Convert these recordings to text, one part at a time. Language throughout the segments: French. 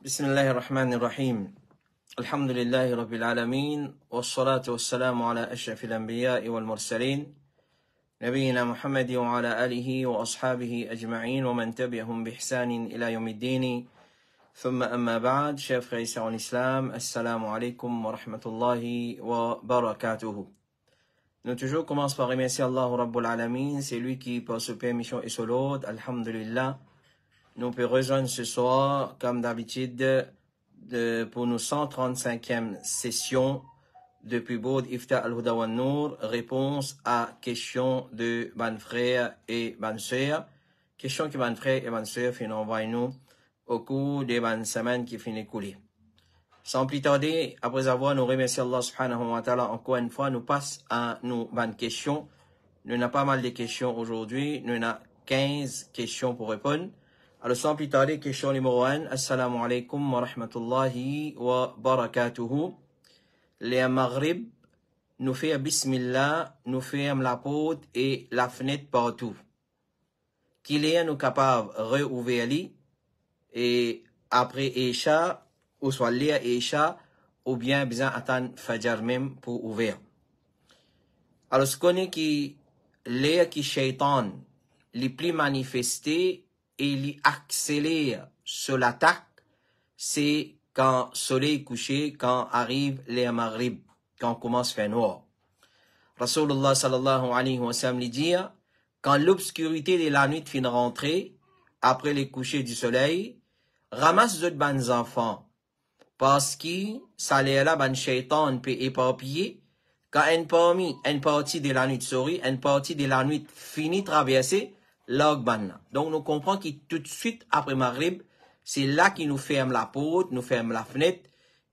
بسم الله الرحمن الرحيم الحمد لله رب العالمين والصلاة والسلام على أشرف الأنبياء والمرسلين نبينا محمد وعلى آله وأصحابه أجمعين ومن تبعهم بإحسان إلى يوم الدين ثم أما بعد chers frères et sœurs en islam assalamu alaikum wa rahmatullahi wa barakatuhu. Nous toujours commençons par remercier Allah Rabbul Alamin, c'est lui qui par sa permission et son ordre, alhamdulillah. Nous pouvons rejoindre ce soir, comme d'habitude, pour nos 135e session depuis Boud Ifta al-Huda wa Nour, réponse à questions de ban frères et ban sœurs. Questions que ban frères et ban sœurs finissent envoyer nous au cours des ban semaines qui finissent couler. Sans plus tarder, après avoir nous remercié Allah subhanahu wa ta'ala encore une fois, nous passons à nos ban questions. Nous avons pas mal de questions aujourd'hui. Nous avons 15 questions pour répondre. Alors, sans plus tarder, question numéro 1. Assalamu alaikum wa rahmatullahi wa barakatuhu. Les Maghrib, nous fait bismillah, nous ferme la porte et la fenêtre partout. Qu'il est nous capable de réouvrir et après Isha, ou soit lire Isha, ou bien besoin attendre Fajr même pour ouvrir. Alors, ce qu'on est qui, l'air qui shaitan, les plus manifestés, et il accélère sur l'attaque, c'est quand le soleil est couché, quand arrive les Maghrib, quand on commence à faire noir. Rasulullah sallallahu alayhi wa sallam dit, quand l'obscurité de la nuit finit rentrer, après les couchers du soleil, ramasse d'autres bons enfants, parce que ça les là, ban shaitan peut éparpiller, quand une partie de la nuit sourit, une partie de la nuit finit traverser, donc nous comprenons que tout de suite après Maghrib, c'est là qu'il nous ferme la porte, nous ferme la fenêtre,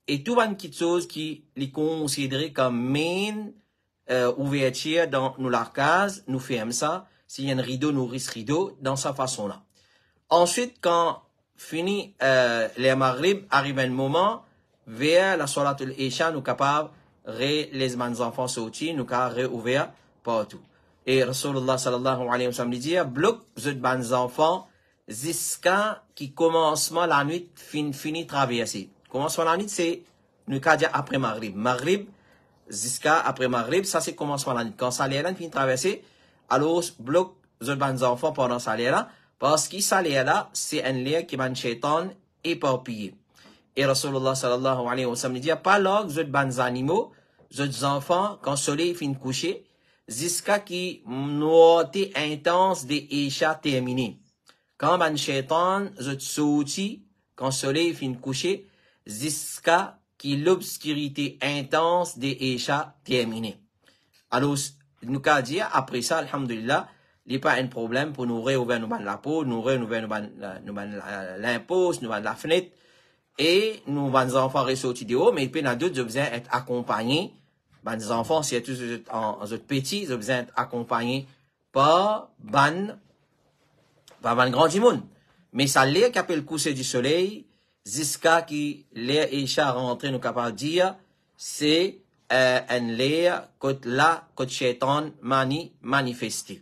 et tout une petite chose qui est considérée comme main ouverture dans nos cases, nous ferme ça. S'il y a un rideau, nous risque rideau dans sa façon-là. Ensuite, quand fini les Maghrib, arrive un moment vers la Salatul Isha, nous capables les enfants sortis, nous capables réouvrir partout. Et Rasulullah sallallahu alayhi wa sallam dit, bloque les bons enfants jusqu'à qui commencement la nuit finit traverser. Commencement la nuit, c'est, nous cas dire après Maghrib. Maghrib, jusqu'à après Maghrib, ça c'est commencement la nuit. Quand ça l'air là finit traverser, alors bloque les bons enfants pendant ça l'air là, parce que ça l'air là, c'est un l'air qui ban shaitan éparpillé. Et Rasulullah sallallahu alayhi wa sallam dit, pas là, les bons animaux, les enfants, quand le soleil finit coucher, jusqu'à qui noité intense des Isha terminé. Quand ban shaitan zot sorti, quand le soleil finit coucher, jusqu'à qui l'obscurité intense des Isha terminé. Alors, nous qu'à dire, après ça, alhamdulillah, il n'y a pas un problème pour nous réouvrir nous ban la peau, nous réouvrir nous ban l'impose, nous ban la fenêtre, et nous ban les enfants ressortis de haut, mais il peut y a d'autres besoin être accompagnés. Les enfants, si tous en petits, ils ont besoin d'être accompagnés par ban grand monde. Mais ça l'air qui appelle le coucher du soleil, jusqu'à qui l'air Isha rentré, nous capable de dire, c'est un l'air côté là, côté shaitan manifesté.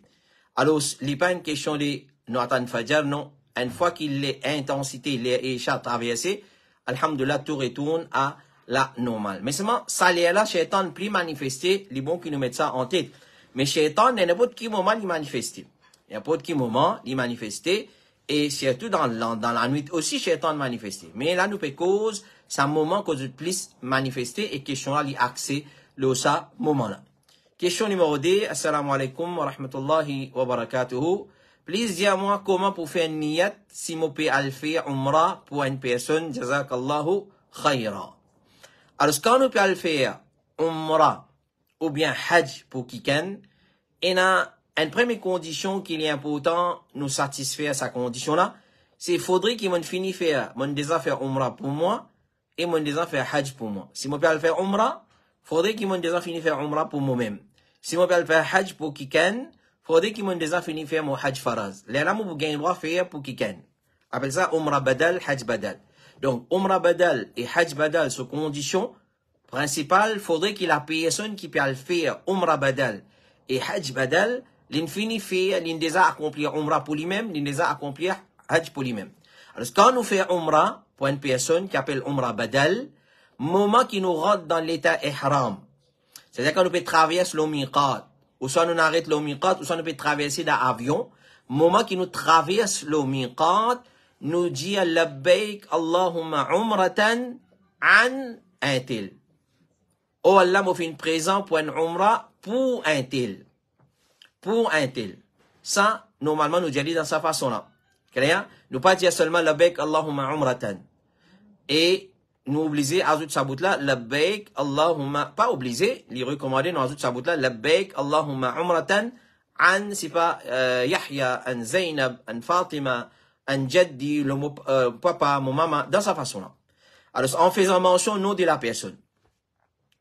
Alors, il n'y a pas une question de nous attendre Fajr, non. Une fois qu'il est intensité, l'air Isha traversé, alhamdulillah, tout retourne à la normale. Mais seulement, ça l'est là, shaitan plus manifesté, les bons qui nous mettent ça en tête. Mais shaitan, il n'y a pas de qui moment il manifesté. Il n'y a pas de qui moment il manifesté, et surtout dans la nuit aussi, shaitan manifesté. Mais là, nous peut cause, c'est un moment qu'on peut plus manifesté, et question là, il accès, le ça, moment là. Question numéro 2, assalamu alaikum wa rahmatullahi wa barakatuhu. Please, dis-moi comment pour faire une niyat, si mon peut al faire umrah pour une personne, jazakallahu khayra. Alors, quand nous pouvons faire Umrah ou bien Hajj pour quelqu'un, il y a une première condition qui est importante, nous satisfaire sa condition-là, c'est qu'il faudrait qu'il m'en finisse faire, mon déjà faire Umrah pour moi, et mon déjà faire Hajj pour moi. Si moi peux faire Umrah, faudrait qu'il m'en déjà finisse faire Umrah pour moi-même. Si moi peux faire Hajj pour quelqu'un, faudrait qu'il m'en déjà finisse faire mon Hajj Faraz. Là, moi, vous gagnez le droit de faire pour quelqu'un. Appelle ça Umrah Badal, Hajj Badal. Donc, Umrah Badal et Hajj Badal, sous condition principale, faudrait qu'il y ait la personne qui peut le faire Umrah Badal et Hajj Badal, l'infini fait, l'indésa accomplir Umrah pour lui-même, l'indésa accomplir Hajj pour lui-même. Alors, quand nous faisons Umrah, pour une personne qui appelle Umrah Badal, moment qui nous rentre dans l'état ihram. C'est-à-dire qu'on peut traverser le miqat, ou soit nous arrête le miqat, ou soit nous peut traverser l'avion. Moment qui nous traverse le miqat, nous dit labbaik Allahumma umratan an un tel. Oh Allah m'a fait une présent pour une umrah pour un tel. Pour un tel. Ça, normalement, nous disons dans sa façon-là. Clair? Nous pas dire seulement labbaik Allahumma umratan. Et nous obligés à ajouter sa bout là, labbaik Allahumma, pas obligé, les recommander, nous ajouter sa bout là, labbaik Allahumma umratan an, c'est pas Yahya, an Zainab, an Fatima, an Jaddi, le mot papa, mon maman, dans sa façon là. Alors, en faisant mention, nom de la personne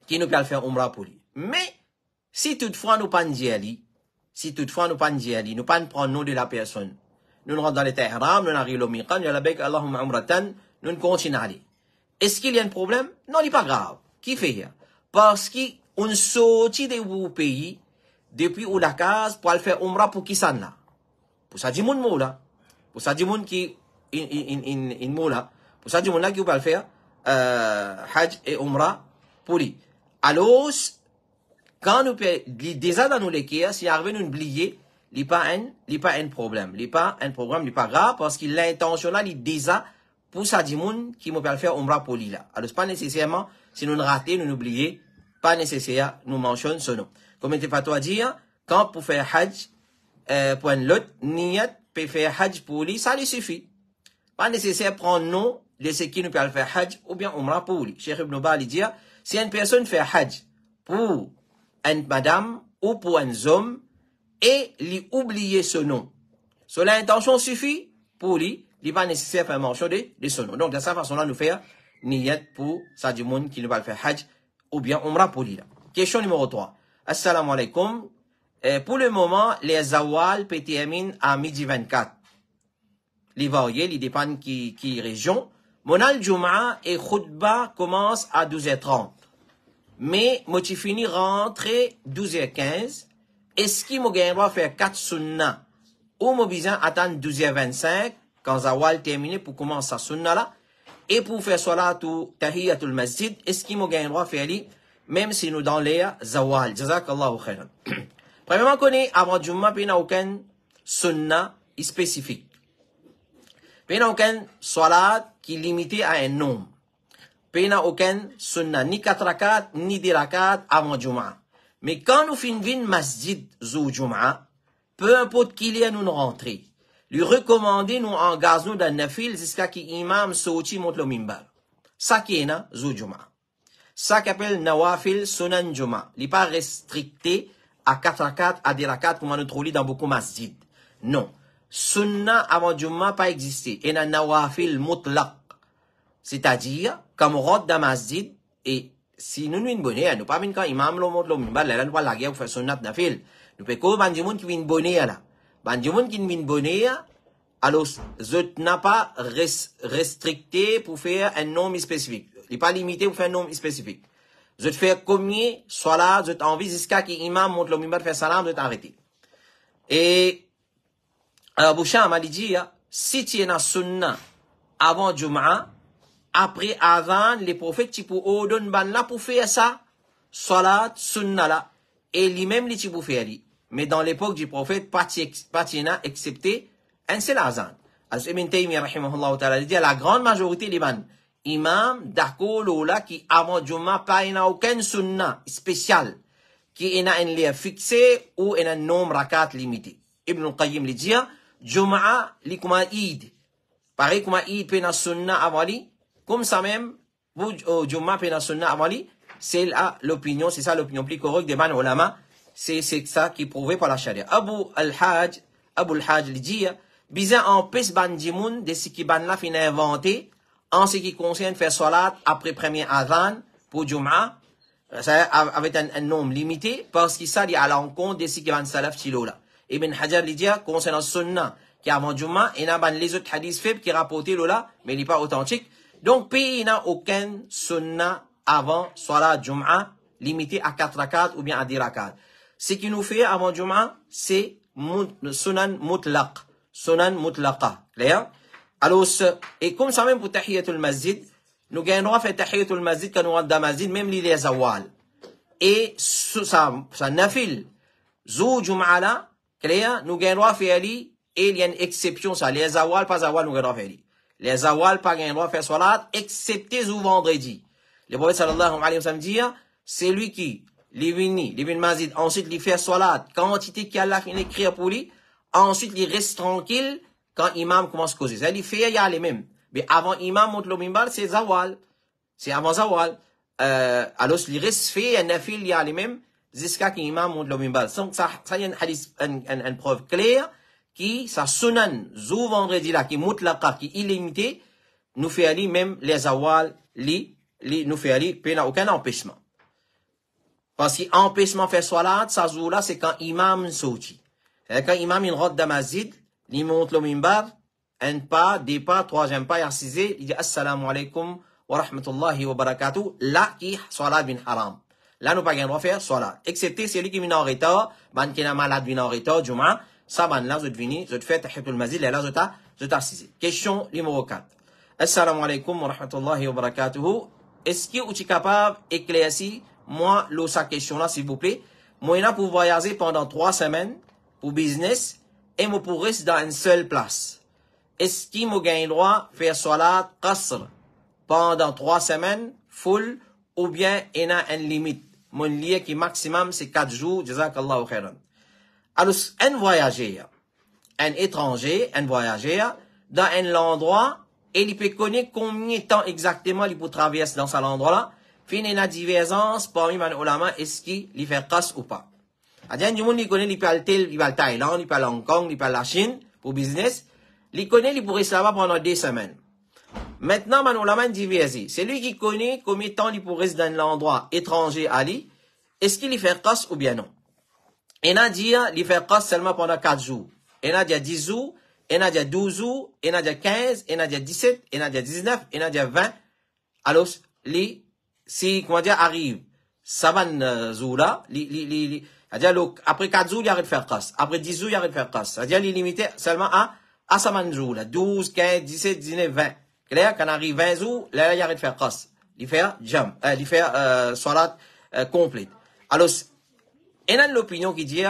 qui nous peut le faire umrah pour lui. Mais, si toutefois nous pas dire nous pas prendre nom de la personne, nous rentrons dans les ihram, nous arrivons au miqat, nous labbaik Allahumma umratan, nous continuons à aller. Est-ce qu'il y a un problème? Non, il n'est pas grave. Qui fait ça? Parce qu'on sortit de vos pays depuis où la case pour aller faire umrah pour qui ça là? Pour ça, du monde moula. Pour ça, du monde qui in moula. Pour ça, du monde là qui peut le faire hajj et umrah pour lui. Alors, quand nous déjà dans nos lectures, si arrive nous oublier, il n'y a pas un problème. Il n'y a pas un problème, il n'est pas grave parce qu'il l'intention là, il déjà pour ça du monde qui me peut faire umrah pour lui là. Alors, c'est pas nécessairement, si nous nous ratons, nous n'oublions, pas nécessaire, nous mentionnons ce nom. Comme il faut dire, quand pour faire hajj, pour un lot, niyat, peut faire hajj pour lui, ça lui suffit. Pas nécessaire prendre nom de ce qui nous peut faire hajj ou bien umrah pour lui. Cheikh Ibn Baz dit, si une personne fait hajj pour une madame ou pour un homme et lui oublier ce nom, cela intention suffit pour lui, il n'est pas nécessaire de faire mention de ce nom. Donc, de cette façon-là, nous faire niyat pour ça du monde qui ne va le faire hajj ou bien umrah pour lui. Question numéro 3. Assalamu alaikum. Pour le moment, les zawal terminent à midi 24. Les variés, ils dépendent qui région. Monal Jum'a et Khutba commence à 12h30. Mais, moi, tu finis rentrer 12h15. Est-ce qu'il m'a faire 4 sunnah ou m'a besoin attendre 12h25 quand zawal terminé pour commencer sa sunnah là? Et pour faire salatu tahiyatul masjid, est-ce qu'il m'a droit faire lui, même si nous dans l'air zawal? Jazakallahu khairan. Premièrement, qu'on est avant Jumma, il n'y a aucun sunnah spécifique. Il n'y a aucun salat qui est limité à un nombre. Il n'y a aucun sunnah, ni 4 rakat, ni 10 rakat avant Jumma. Mais quand nous finissons masjid zou Jumma, peu importe qu'il y ait nous rentrer, lui recommander nous engager nous dans nafil jusqu'à qui imam sorti monte le mimbar. Ça qui est na zou Jumma. Ça qu'appelle nawafil sunan Jumma. Il n'est pas restricté à 4 rakat, à 10 rakat, comme on nous trouve dans beaucoup masjid. Non. Sunnah avant Jumma pas existé. Et na nawafil mutlaq. C'est-à-dire, comme on rentre dans masjid, et si nous nous bonne, nous pas quand imam le monte le mimbar, là, nous pas la guerre pour faire sunnat nafil. Nous peut que bandimoun qui vient bonne là. Bandimoun qui vient bonne, alors, je n'a pas restricté pour faire un nom spécifique. Il n'est pas limité pour faire un nom spécifique. Je te fais combien, soit là, je t'envie jusqu'à qu'il imam monte le mimbar faire salam, je t'arrêter. Et, Boucham m'a dit, si tu es dans sunnah avant Jum'a, après avant, les prophètes, tu peux ordonner ban là pour faire ça, salat, sunnah là, et lui-même, tu peux faire lui. Mais dans l'époque du prophète, pas excepté un seul azan. Alors, Ibn Taymiyyah, rahimahullah ta'ala, dit, la grande majorité des ban, imam, d'accord, là, qui avant Jum'a, pas n'a aucun sunnah spécial, qui n'a un lien fixé ou un nombre rakat limité. Ibn Qayyim lui dit, Jum'a, li kuma Eid. Pareil, kuma Eid, pena sunnah avant lui. Comme ça même, vous, Jum'a, pena sunnah avant lui. C'est là l'opinion, c'est ça l'opinion plus correcte des ban ulama. C'est ça qui est prouvé par la charia. Abu al-Hajj lui dit, bizarre en pes ban dimoun de ce qui ban là fin inventé, en ce qui concerne faire salat après premier adhan pour Jum'a, ça avec un nombre limité, parce qu'il s'allie à l'encontre de ce qui ban salaf chilo là. Ibn Hajar lui dit, concernant sunnah, qui avant Jum'a, il n'a pas les autres hadiths faibles qui rapportent là, mais il n'est pas authentique. Donc, il n'a aucun sunnah avant salat Jum'a, limité à 4 rakat ou bien à 10 rakat. Ce qui nous fait avant Jum'a, c'est sunan mutlaq. Sunan mutlaqa. Clair? Alors, et comme ça même pour tahiyatul masjid, nous gagnons droit à faire tahiyatul masjid quand nous rentrons dans le masjid, même les awal. Et ça nafil, zou jum'ala, nous gagnons droit à faire et il y a une exception, ça, les awal, pas awal, nous gagnons droit à faire les awal, pas gagnons droit à faire salat, excepté zou vendredi. Le prophète sallallahu alayhi wa sallam dit, c'est lui qui, les masjid, ensuite il fait salat, quantité qu'Allah finit écrire pour lui, ensuite il reste tranquille, quand imam commence à causer. Ça, il fait, il y a les mêmes. Mais avant imam monte le mimbar, c'est zawal. C'est avant zawal. Alors, il reste fait, un nafil, il y a les mêmes, jusqu'à qu'imam monte le mimbar. Donc, ça, il y a une preuve claire, qui, ça sunan, zou vendredi là, qui mutlaqa, qui illimité, nous fait aller même les zawal, nous fait aller, puis il n'y a aucun empêchement. Parce qu'empêchement fait salat, ça zou là, c'est quand imam sauti. Quand imam, il rentre dans masjid, il monte le mimbar, un pas, deux pas, troisième pas, il assisé, il dit assalamu alaikum wa rahmatullahi wa barakatuh, là qui salat bin haram. Là, nous pas gain droit faire salat. Excepté celui qui vient en retard, ban qui est malade vient en retard, juma, ça ban là, je te vini, je te fais tahiyatul masjid, là, je t'assisé. Question numéro 4. Assalamu alaikum wa rahmatullahi wa barakatuh. Est-ce que tu es capable d'éclaircir, moi, sa question là, s'il vous plaît? Moi, il a pour voyager pendant 3 semaines, pour business, et moi pour rester dans une seule place. Est-ce qu'il m'a gagné droit de faire salat qasr pendant 3 semaines, full, ou bien il y a une limite? Mon lien qui maximum c'est 4 jours, jazakallahu khairan. Alors, un voyageur, un étranger, un voyageur, dans un endroit, et il peut connaître combien de temps exactement il peut traverser dans cet endroit-là, puis il y a une divergence parmi les ulama, est-ce qu'il fait qasr ou pas? Il y a des gens qui connaissent, ils parlent Thaïlande, ils parlent Hong Kong, ils parlent la Chine, pour business. Ils connaissent, ils pourraient rester là-bas pendant 2 semaines. Maintenant, man, on l'a divisé. C'est lui qui connaît combien de temps il pourrait rester dans l'endroit étranger à lui. Est-ce qu'il y fait qasr ou bien non? Il a dit, il fait qasr seulement pendant 4 jours. Il a dit 10 jours, il a dit 12 jours, il a dit 15, il a dit 17, il a dit 19, il a dit 20. Alors, si, comment dire, arrive, saban zoula, c'est-à-dire, après 4 jours, il arrête de faire qasr. Après 10 jours, il arrête de faire qasr. C'est-à-dire, il est limité seulement à saban jours, 12, 15, 17, 19, 20. Clair, quand on arrive 20 jours, là, il arrête de faire qasr. Il fait jam, il fait, salat, complète. Alors, il y a l'opinion qui dit,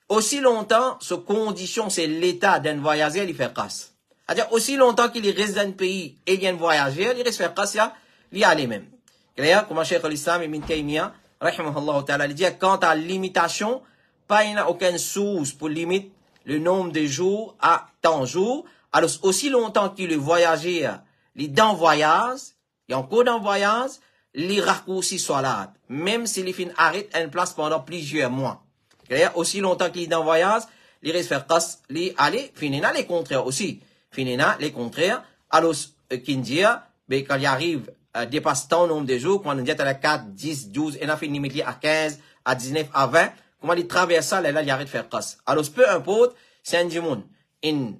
aussi longtemps, ce condition, c'est l'état d'un voyageur, il fait qasr. C'est-à-dire, aussi longtemps qu'il reste dans un pays et il vient voyager, il reste faire qasr, il y a les mêmes. Clair, comme Cheikh al-Islam Ibn Taymiyyah, rahimahullah ta'ala, il dit, quant à limitation, pas il n'y a aucune source pour limiter le nombre de jours à tant jours. Alors, aussi longtemps qu'il est voyageur, il est dans voyage, il est encore dans voyage, il raccourcit salat. Même s'il arrête une place pendant plusieurs mois. Clair, aussi longtemps qu'il est dans voyage, il reste faire qasr, il aller, finina les contraires aussi. Finina les contraires. Alors, qui dit, ben, quand il arrive, dépasse tant nombre de jours, quand on dit à la 4, 10, 12, et on a fini limité à 15, à 19, à 20, comment il traverse ça, là, il arrête de faire qasr. Alors, peu importe, c'est un djimoun, il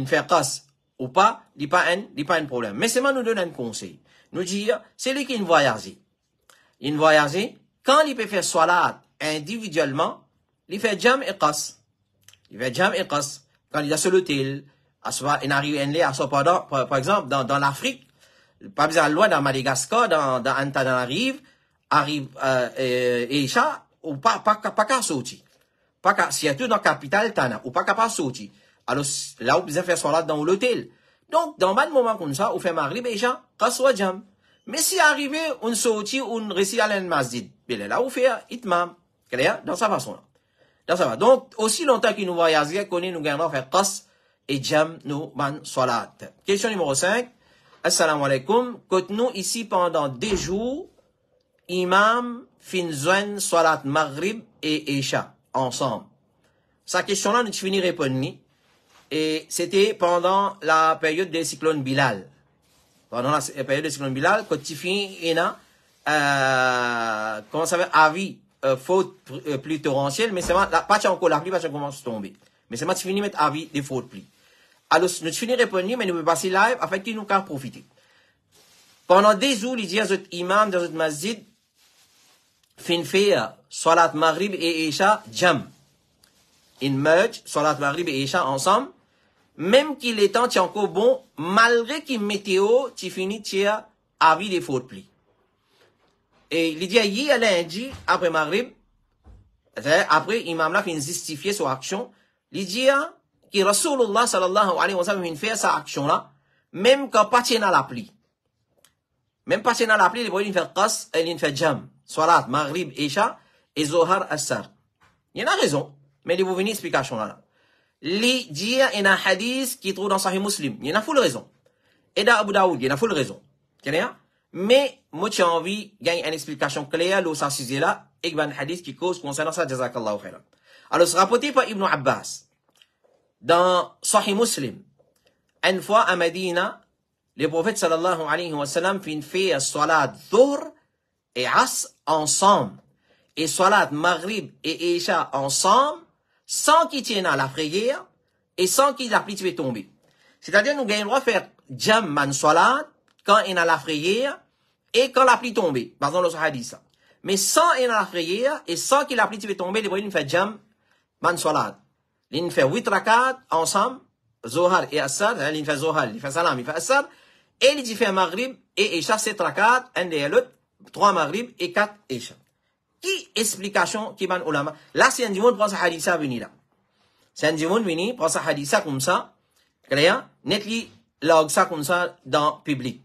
fait qasr ou pas, il n'y a pas un problème. Mais c'est moi nous donne un conseil. Nous dire, c'est lui qui voyage. Il voyage, quand il peut faire salat individuellement, il fait jam et qasr. Il fait jam et qasr. Quand il est sur l'hôtel, il arrive à Sopadon, par exemple, dans l'Afrique, pas besoin de loin, dans Madagascar, dans Antananarive, arrive, Isha, ou pas qu'à sortir. Pas qu'à, surtout dans la capitale, Tana, ou pas qu'à pas sortir. Alors, là, on peut faire salat dans l'hôtel. Donc, dans un moment comme ça, on fait maghrib, Isha, qaswa jam. Mais si arrivé, on sortit, on réussit à aller masjid. Là, on fait itmam. Clair? Dans sa façon, là. Dans sa façon. Donc, aussi longtemps qu'il nous voyage, qu'on nous gagnons faire qasr et jam, nous, man, salat. Question numéro 5. Assalamu alaikum. Quand nous, ici, pendant 2 jours, imam, finzouen, salat, maghrib et isha, ensemble. Sa question-là, nous finis répondre. Et c'était pendant la période des cyclones Bilal. Pendant la période des cyclones Bilal, quand tu finis, il y a, comment ça s'appelle, avis, faute pluie torrentielle, mais c'est pas encore la pluie, pas commence à tomber. Mais c'est moi qui finis mettre avis des fautes pluie. Alors, nous finis répondre, mais nous pouvons passer live afin qu'il nous puisse profiter. Pendant 2 jours, il dit à notre imam dans notre masjid, fin faire salat maghrib et isha jam. In merge, salat maghrib et isha ensemble. même qu'il est temps, tu encore bon, malgré qu'il météo, tu finis, tu as avis des fautes plis. Et il dit, hier, lundi, après Maghrib, après, imam là, fin justifier son action, il dit, que Rasulullah sallallahu alayhi wa sallam, fait sa action là, même quand pas tient à l'appli. Même pas tient à l'appli, il fait qas, il fait jam, salat, Maghrib, Isha, et Zohar, Assar. Il y en a raison, mais il vous venir explication là. Li dit, il y a un hadith qui trouve dans Sahih Muslim. Il y en a full raison. Et dans Abu Daoud, il y en a full raison. Mais, moi, j'ai envie de gagner une explication claire, là, ça sujet là, et il y a un hadith qui cause concernant ça, jazakallahu khairan. Alors, c'est rapporté par Ibn Abbas, dans Sahih Muslim. Une fois à Medina, le prophète sallallahu alayhi wa sallam fait salat dhuhr et as ensemble. Et salat maghrib et isha ensemble, sans qu'il tienne à la prière et sans qu'il la pluie soit tombée. C'est-à-dire, nous gagnons le droit de faire jam man salat quand il y a la prière et quand la pluie tombe. Par exemple, le hadith ça. Mais sans il y a la prière et sans qu'il la pluie soit tombée, les voyous fait jam man salat. Il fait 8 rakat ensemble, Zohar et Assad, il fait Zohar, il fait Salam, il fait Assad, et il fait Maghrib et Isha 7 rakat, un des l'autre, 3 Maghrib et 4 Isha. Qui explication qui ban ulama? Là, c'est un dimon prend sa haditha vini là. C'est un dimon vini prend sa haditha comme ça, clair, netli log ça comme ça dans public.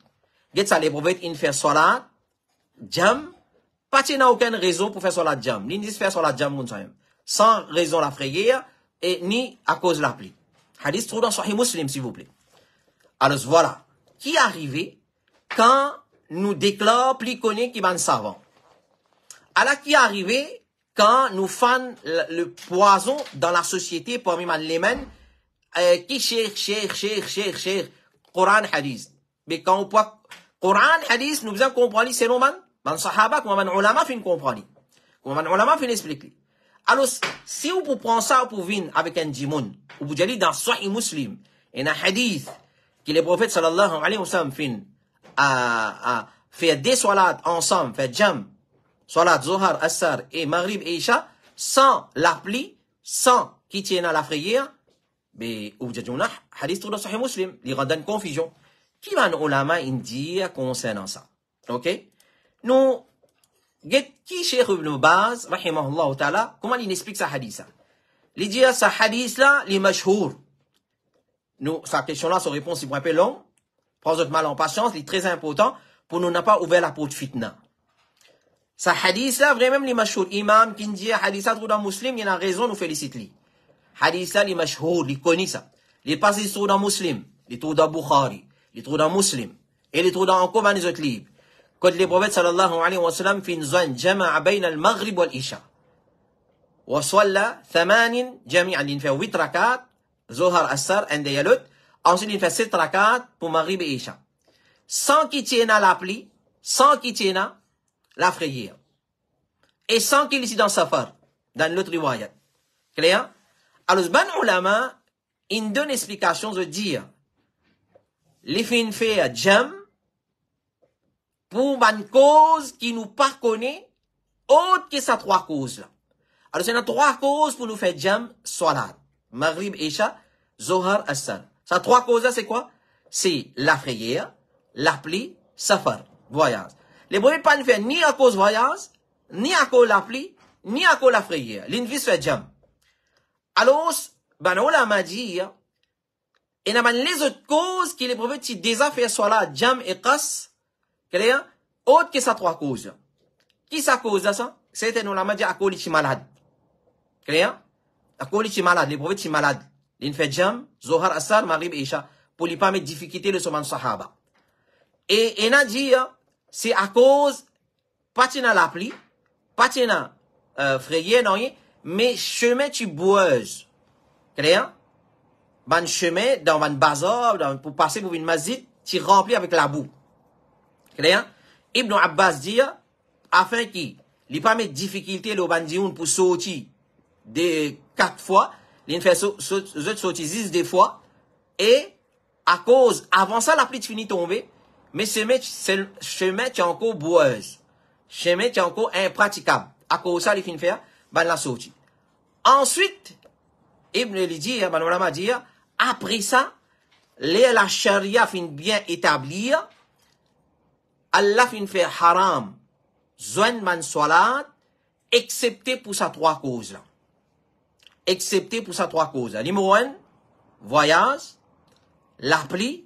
Get ça les prophètes in faire salat, jam, pas qu'il n'a aucune raison pour faire salat jam. L'in dit faire salat jam comme ça. Sans raison la prière et ni à cause de la pluie. Hadith trouve dans Sahih Muslim s'il vous plaît. Alors voilà, qui est arrivé quand nous déclarons plus connu qui ban savant. Alors, qui est arrivé quand nous faisons le poison dans la société parmi les mêmes qui cherche, Coran, Hadith. Mais quand on peut, Coran, Hadith, nous faisons comprendre, c'est nous, man, sahaba, comme man, ulama, fin comprendre. Comme man, ulama, fin expliquer. Alors, si vous prenez ça pour venir avec un djimoun, ou vous allez dans Sahih Muslim, il y a un hadith, que le prophète sallallahu alayhi wa sallam fin, fait des salats ensemble, fait jam, salat, Zohar, Assar et Maghrib et Isha, sans l'appli, sans qui tienne à la prière, mais, ou vous allez hadith tout dans Sahih Muslim, il y a une confusion. Qui va nous ulama dire concernant ça? Ok? Nous, qui Cheikh Ibn Baz, rahimahullah ta'ala, comment il explique sa hadith? Il dit, sa hadith là, il est mashhour. Nous, sa question là, sa réponse est un peu longue. Prenez votre mal en patience, il est très important pour nous n'a pas ouvert la porte fitna. Sa hadith là, vraiment, il est mashhour. Imam, qui dit, hadith là, trouve dans Muslim, il a raison, nous félicite lui. Hadith là, il est mashhour, il connaît ça. Il est passé sur dans Muslim, il trouve dans Bukhari, il trouve dans Muslim, et il trouve dans encore dans les autres livres. Quand le prophète sallallahu alayhi wa sallam fin zwan jama'a bayna al-maghrib wal-isha. Wa salla 8 jami'an, il fait 8 rakat, Zohar Assar, un des l'autre. Ensuite, il fait 7 rakat pour Maghrib et Isha. Sans qu'il tienne à l'appli, sans qu'il tienne à la prière. Et sans qu'il ici dans Safar, dans l'autre riwayat. Clair? Alors, ban ulama, il donne explication de dire, les fin fait jam, pour une cause qui nous pas connaît, autre que ces 3 causes là. Alors, c'est 3 causes pour nous faire jam, salat, Maghrib, Isha, Zohar, Assar. Ces 3 causes là, c'est quoi? C'est la prière, l'appli, Safar, voyage. Les boys pas faire ni à cause voyage, ni à cause l'appli, ni à cause la prière. L'invis fait jam. Alors, ben, on m'a dit, et n'a les autres causes qui les prophètes, si déjà fait salat, jam et qas, clair? Autre que ces 3 causes. Qui ça cause ça? C'était nous la dit à cause de malade. Clair? À cause de malade, les prophètes sont malades. Ils font jam, Zohar, Assar, Maghrib, Isha, pour lui pas mettre difficulté le soman sahaba. Et il a dit, c'est à cause, pas de l'appli, pas de frayé, non, mais chemin tu boueuse. Clair? Ban chemin, dans un bazar, pour passer pour une masjid, tu remplis avec la boue. Clair? Ibn Abbas dit, afin qu'il n'ait pas mis de difficulté le bandioun pour sortir des 4 fois, il fait sortir 10 fois, et à cause, avant ça, la pluie finit tomber, mais chemin est encore boueuse. Chemin est encore impraticable. À cause ça, il finit faire, ben la sortie. Ensuite, Ibn Lidi, ben on dit, Après ça, la charia fin bien établir, Allah fin fait haram, zone man salat, excepté pour sa trois causes là. Excepté pour sa trois causes. Numéro 1, voyage, l'appli,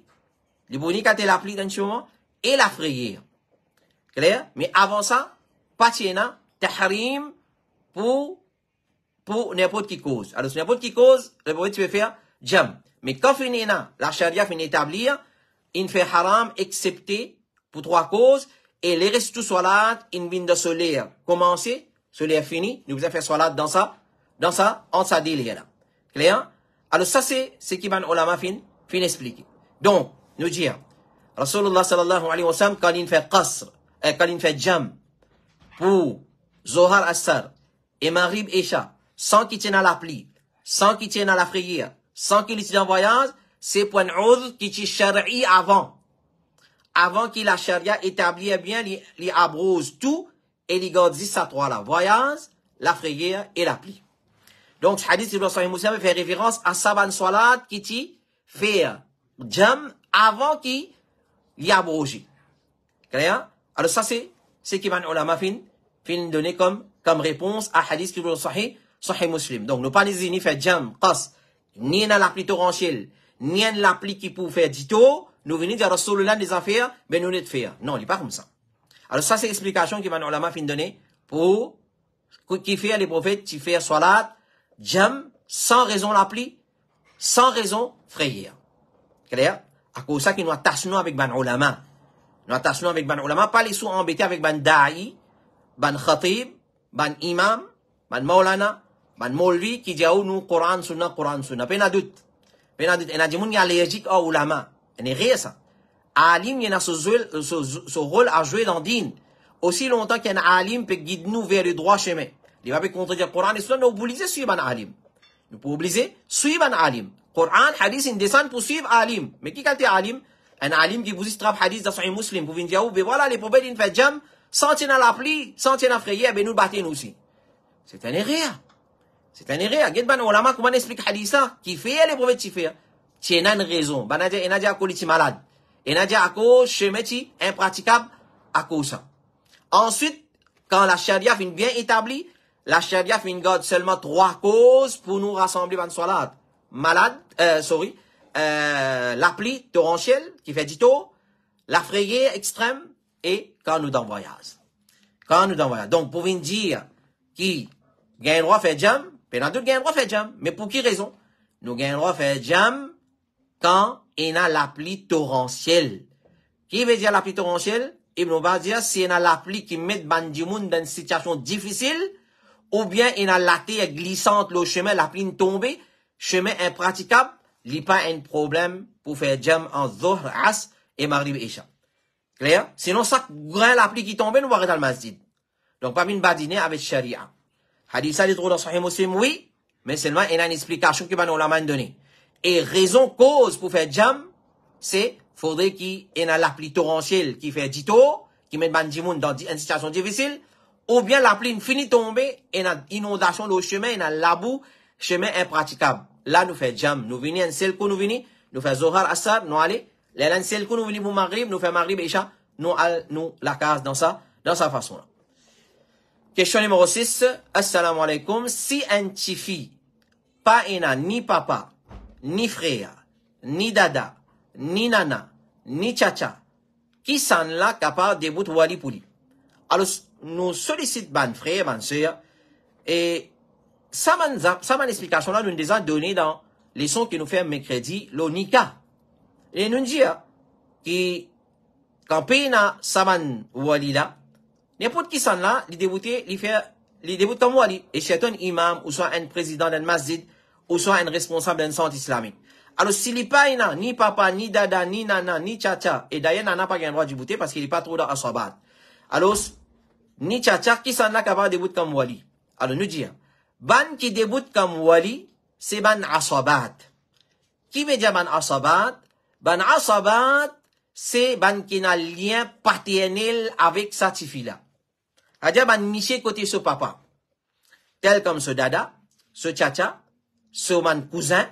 les boniques à l'appli dans ce moment, et la frayère. Clair? Mais avant ça, pas tiena, tahrim pour n'importe qui cause. Alors, n'importe qui cause, le prophète tu peux faire jam. Mais quand finina, la charia finit établir, il fait haram excepté pour trois causes, et les restes tout salat, in bin de solaire. Commencez, solaire fini, nous vous avez fait salat dans ça, en sa délire là. Clair? Alors ça c'est ce qui van ulama fin expliquer. Donc, nous dire, Rasulullah sallallahu alayhi wa sallam, quand il fait qasr, quand il fait jam, pour Zohar Assar, et Maghrib Isha, sans qu'il tienne à l'appli, sans qu'il tienne à la prière, sans qu'il tienne en voyage, c'est pour un udhr qui est shari'i avant. Avant qu'il la charia établit bien, il abrose tout, et il garde ça trois là. Voyage, la prière et l'appli. Donc, ce hadith de Sahih Muslim fait référence à Saban Salat qui t'y fait jam avant qu'il y abroge. Clair? Alors ça c'est qui va ulama fin donner comme réponse à hadith de Sahih Muslim. Donc, nous pas ni faire jam, qas, ni dans l'appli torrentiel, ni dans l'appli qui peut faire dito, nous venons dire Rasulullah des affaires, ben nous n'est faire. Non, il n'est pas comme ça. Alors ça c'est l'explication qui va ulama fin donner pour qui fait les prophètes qui fait salat, jam, sans raison l'appli, sans raison frayère. Clair? À cause de ça, nous attachons avec ban ulama. Nous attachons avec ban ulama, pas les sous embêtés avec ban da'i, ban khatib, ban imam, ban maulana, ban molvi, qui dit nous Coran sunna. Pena doute. Et n'a dit moun y allergique au ulama. Et n'est rien ça. Alim, il y a ce rôle à jouer dans din. Aussi longtemps qu'un alim peut guider nous vers le droit chemin. Il va pas contredire le Coran et sunna, nous obligés suivre un alim. Nous pouvons obliger suivre un alim. Coran, hadith, une descente pour suivre alim. Mais qui qualité alim? Un alim qui vous dit trap hadith dans Sahih Muslim. Vous venez dire, ben voilà, les prophètes, ils font jam, sans tenir l'appli, sans tenir la frayère, ben nous battons aussi. C'est un erreur. C'est un erreur. Gade ban ulama, comment explique hadith ça? Qui fait les prophètes qui fait? Tiens, une raison. Ben, il y a à cause malade. Il y a à cause, chemin, impraticable, à cause ça. Ensuite, quand la charia fin bien établie, la charia fin garde seulement trois causes pour nous rassembler dans le salat. Malade, l'appli torrentielle qui fait dito, la frayère extrême et quand nous dans voyage. Donc, pour venir dire qui gagne le droit faire jam, pendant d'autres gagne le droit faire jam. Mais pour quelle raison? Nous gagnons le droit faire jam quand il y a l'appli torrentielle. Qui veut dire l'appli torrentielle? Ibn Abbas dit, c'est il y a l'appli qui met bandimoun dans une situation difficile, ou bien il y a la terre glissante, le chemin, l'appli tombée, chemin impraticable, il n'y a pas un problème pour faire jam en Dhuhr, As et Maghrib Isha. Clair? Sinon, ça, grand l'appli qui tombe, nous va arrêter dans le masjid. Donc, pas une badiner avec Sharia. Hadith, ça, il trouve dans Sahih Muslim, oui, mais seulement, il y a une explication qui va nous la donner. Et raison, cause pour faire jam, c'est, faudrait qu'il y ait l'appli torrentielle qui fait dito, qui met bandimoun dans une situation difficile, ou bien l'appli finit tomber, et une inondation de chemin, et la boue, chemin impraticable. Là, nous fait jam. Nous venons, un seul coup, nous venons, nous fait Zohar, Assar, nous allons, là, un seul coup, nous venons pour Maghrib, nous fait Maghrib, Isha, nous la case dans sa façon-là. Question numéro 6. Assalamu alaikum. Si un petit fille, pas ni papa, ni frère, ni dada, ni nana, ni tchacha, qui s'en là capable de bout wali pour lui. Alors, nous sollicitons ban frère, ban sœur, et ça m'a explication là, nous déjà donné dans les sons que nous faisons mercredi, le nika. Et nous disons, que, quand pena saman wali là, n'importe qui s'en là, il débute comme wali. Et c'est un imam, ou soit un président d'un masjid, ou soit un responsable d'un centre islamique. Alors, s'il n'est pas ni papa, ni dada, ni nana, ni tchacha, et d'ailleurs, nana pas le droit de débouter parce qu'il n'est pas trop dans asabat. Alors, ni tchacha, qui s'en là capable de débuter comme wali? Alors, nous disons, ban qui débute comme wali, c'est ban asabat. Qui veut dire ban asabat? Ban asabat, c'est ban qui n'a lien paternel avec sa tifila. C'est-à-dire, ban miché côté ce papa. Tel comme ce dada, ce tchacha, ce man cousin,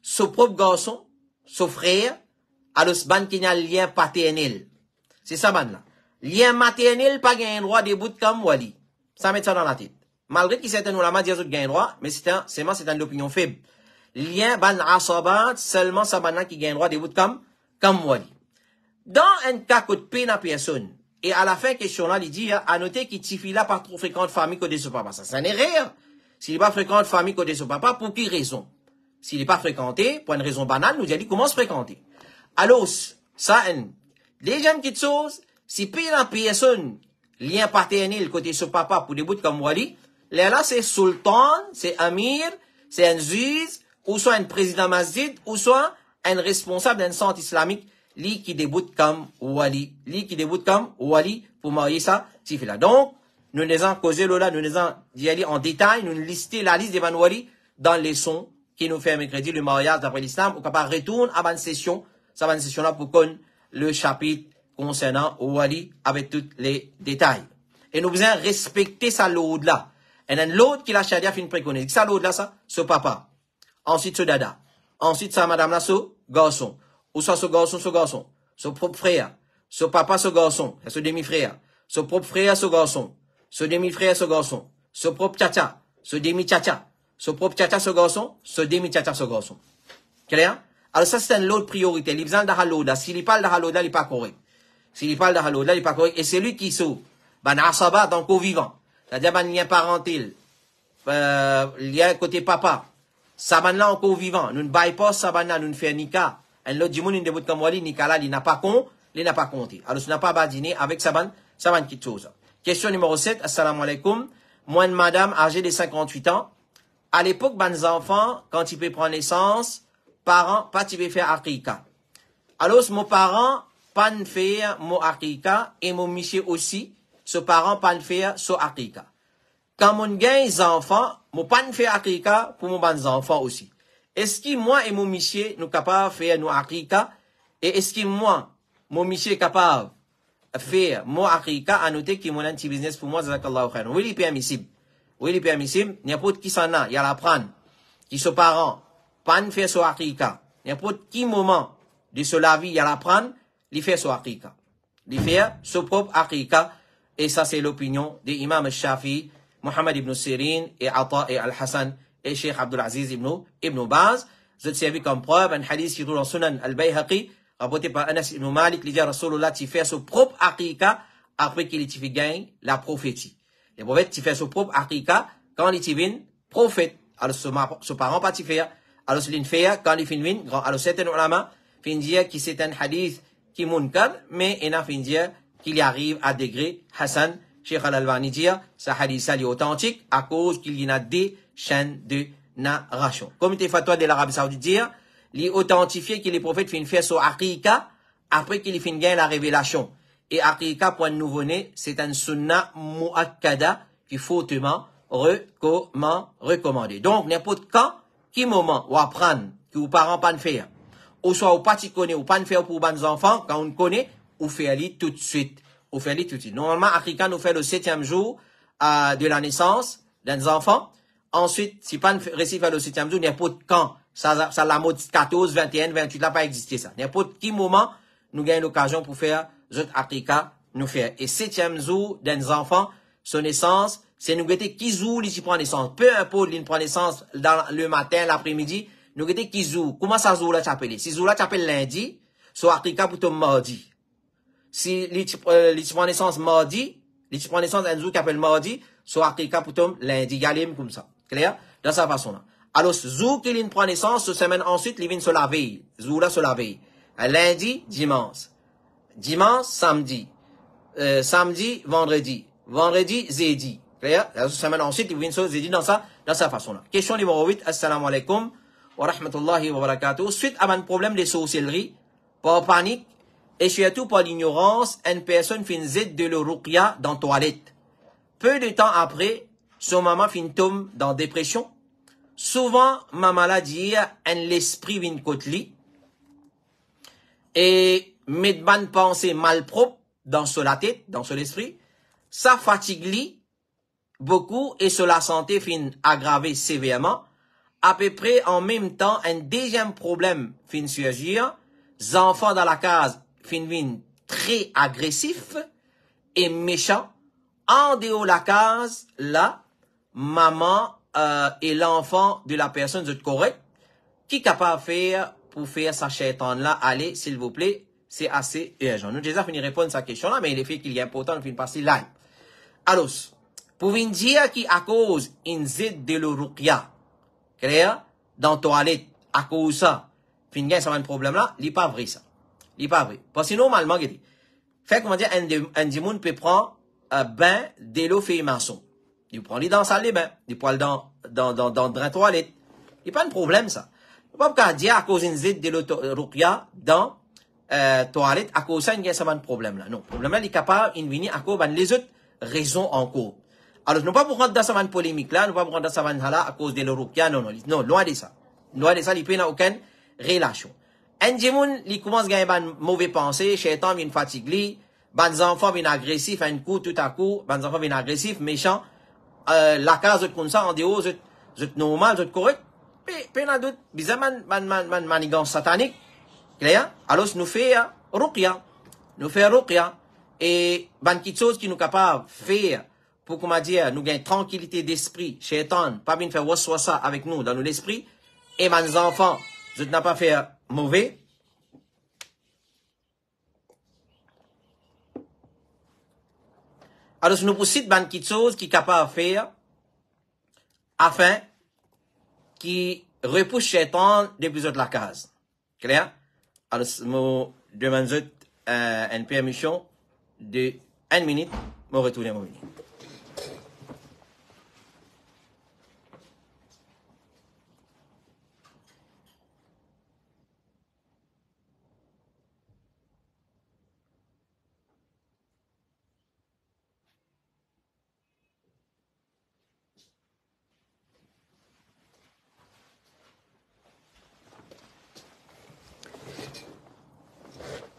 son propre garçon, son frère, alors ban qui a lien paternel. C'est ça ban là. Lien maternel pas gain droit de bout comme wali. Ça met ça dans la tête. Malgré que certains ulama disent qu'ils gagnent droit, mais c'est une opinion faible. Lien ban asabat seulement ça ban qui gagne droit de bout comme wali. Dans un cas que de peine à personne, et à la fin, question là, il dit, à noter qu'il tifi là pas trop fréquente famille que de son papa. Ça n'est rien. S'il n'est pas fréquente famille que de son papa, pour quelle raison? S'il n'est pas fréquenté, pour une raison banale, nous dit comment se fréquenter. Alors, ça, les gens qui chose, si peine à personne, lien paternel côté son papa pour des bouts comme wali, là, c'est sultan, c'est amir, c'est un juge, ou soit un président masjid, ou soit un responsable d'un centre islamique, li qui déboute comme wali, pour marier ça, si fait là. Donc, nous les avons causé là, nous les avons dit en détail, nous listé la liste des ban wali dans les sons qui nous fait mercredi le mariage d'après l'islam, ou capable retourne à une session, ça va une session là pour qu'on le chapitre concernant wali avec tous les détails. Et nous devons respecter sa l'aude là. Et then l'autre qui la charia fin préconise. Ça l'aude là, ça, ce papa. Ensuite, ce dada. Ensuite, ça madame là, ce garçon. Ou soit ce garçon, ce propre frère, ce papa, ce garçon, ce demi-frère, ce propre frère, ce garçon, ce demi-frère, ce garçon, ce propre tcha, ce demi-tcha, ce propre tcha, ce garçon, ce demi-tcha, ce garçon. Clair? Alors ça, c'est une autre priorité. Il besoin d'Haloda. S'il parle d'Haloda, il n'est pas correct. S'il parle d'Haloda, il n'est pas correct. Et c'est lui qui sauve. Ben, asaba, donc au vivant. C'est-à-dire, ben, lien parental, lien côté papa. Ça, ben, là, encore vivant. Nous ne bypass, ça, ben, là, nous ne fait nika. Un lot du monde, il débute comme wali, nika là, il n'a pas compté. Alors, ce n'a pas badiné avec saban qui chose. Question numéro 7. Assalamu alaikum. Moi, une madame âgée de 58 ans. À l'époque, ben, les enfants, quand ils peuvent prendre naissance, parents, pas tu peux faire akika. Alors, mon parent, pas ne faire mon akika, et mon monsieur aussi, ce parent, pas ne faire son akika. Quand mon gagne les enfants, mon pas ne faire akika pour mon ban enfants aussi. Est-ce que moi et mon monsieur, nous capables de faire nos akika, et est-ce que moi, mon monsieur est capable de faire mon akika, à noter que mon petit business pour moi, zakallahu khairan. Oui, il est permissible. Oui, il est permissible. N'importe qui s'en a, il y a la prendre. Qui se parent, pas ne faire son akika. N'importe qui moment de se la vie, il y a la prendre, il fait son akika. Il fait son propre akika. Et ça, c'est l'opinion des imams Shafi, Mohammed ibn Sirin, et Ata et Al-Hassan, et Cheikh Abdul Aziz ibn Baz. Je te servis comme preuve un hadith qui trouve dans Sunan al-Bayhaqi, rapporté par Anas ibn Malik, qui dit à Rasulullah, tu fais son propre akika, après qu'il ait gagne la prophétie. Les prophètes, tu fais son propre akika, quand il vient prophète. Alors, ce parent pas tu faire. Alors, c'est une fait, quand il finit, alors, certains ulama, fin dire que c'est un hadith qui munkar, mais il a fin dire qu'il y arrive à degré Hassan, Cheikh Al-Albani dit, ce hadith est authentique à cause qu'il y a des chaînes de narration. Comité fatwa de l'Arabie Saoudite dit, il est authentifié que les prophètes finissent faire son akika après qu'il finit gagner la révélation. Et akika pour un nouveau-né, c'est un sunnah muakkada qui fautement recommandé. Donc, n'importe quand, qui moment, ou apprendre, que vos parents pas ne faire, ou soit ou pas t'y connaît, ou pas ne faire pour vos enfants, quand on connaît, ou fait aller tout de suite. Ou fait aller tout de suite. Normalement, Akika nous fait le 7e jour, de la naissance d'un enfant. Ensuite, si pas réussi faire le 7e jour, n'importe quand, ça la mode 14, 21, 28, là, pas existé ça. N'importe qui moment, nous gagnons l'occasion pour faire, Akika, nous faire. Et 7e jour d'un enfant, son naissance, c'est nous guetter qui joue, il prend naissance. Peu importe, il prend naissance dans le matin, l'après-midi, nous guetter qui joue. Comment ça joue là, t'appelles? Si joue là, t'appelles lundi, soit Akika pour ton mardi. Si il prend naissance mardi, il prend naissance un jour qui appelle mardi, soit Akika pour ton lundi, galim comme ça. Clair? Dans sa façon-là. Alors, jour qu'il prend naissance, cette semaine ensuite, il vient se laver. Jour là, se laver. Lundi, dimanche. Dimanche, samedi. Samedi, vendredi. Vendredi, jeudi. Clair? La semaine ensuite, il vient se jeudi dans sa façon-là. Question numéro 8. Assalamu alaikum wa rahmatullahi wa barakatuh. Suite à un problème de sorcellerie, par panique, et surtout par l'ignorance, une personne finit de le ruqya dans la toilette. Peu de temps après, son maman finit tombe dans dépression. Souvent, ma maladie, l'esprit vient côté lui. Et, met de pensée malpropre dans la tête, dans son esprit. Ça fatigue lui beaucoup et sur la santé fin aggravé sévèrement. à peu près en même temps, un deuxième problème fin surgir. Les enfants dans la case fin très agressifs et méchants. En dehors de la case, la maman et l'enfant de la personne de correct, qui est capable de faire pour faire sa shaitan là, allez, s'il vous plaît, c'est assez urgent. Nous déjà fini répondre à cette question-là, mais il fait qu'il est important de finir passer là. Alors, pour vous dire qu'à cause une zid de l'uruqya, clair, dans toilette, à cause ça, finir ça un problème là, il n'est pas vrai ça. Il n'est pas vrai. Parce que normalement, fait comment dire, un dimoun peut prendre un bain de l'eau fait maçon. Il prend les dans la salle de bain, il prend dans la toilette. Il n'y a pas de problème ça. Il ne peut pas dire à cause d'une zid de l'uruqya dans toilette, à cause ça, il y a un problème là. Non, le problème là, il est capable de venir à cause de les autres raisons en cours. Alors, nous ne pouvons pas rentrer dans cette polémique là, nous ne pouvons pas rentrer dans cette là à cause de l'uruqya, non, loin de ça. Loin de ça, il n'y a aucune relation. Un djimoun, il commence à avoir une mauvaise pensée, shaitan vient fatigué, les enfants viennent agressifs, un coup, tout à coup, les enfants viennent agressifs, méchants, la case comme ça, en dehors, c'est normal, c'est correct, mais n'a d'autres, bizarrement, manigance satanique, clair? Alors, nous faisons ruqya. Nous faisons ruqya. Et, quelque chose qui nous capable de faire, pour, comment dire, nous gagner tranquillité d'esprit, shaitan, pas bien faire waswasa avec nous, dans l'esprit, et mes enfants, je n'ai pas fait mauvais. Alors, nous possédons quelque chose qui est capable de faire, afin, qui repousse shaitan depuis la case. Clair? Alors, je demande une permission de 1 minute, je retourne à mon minute.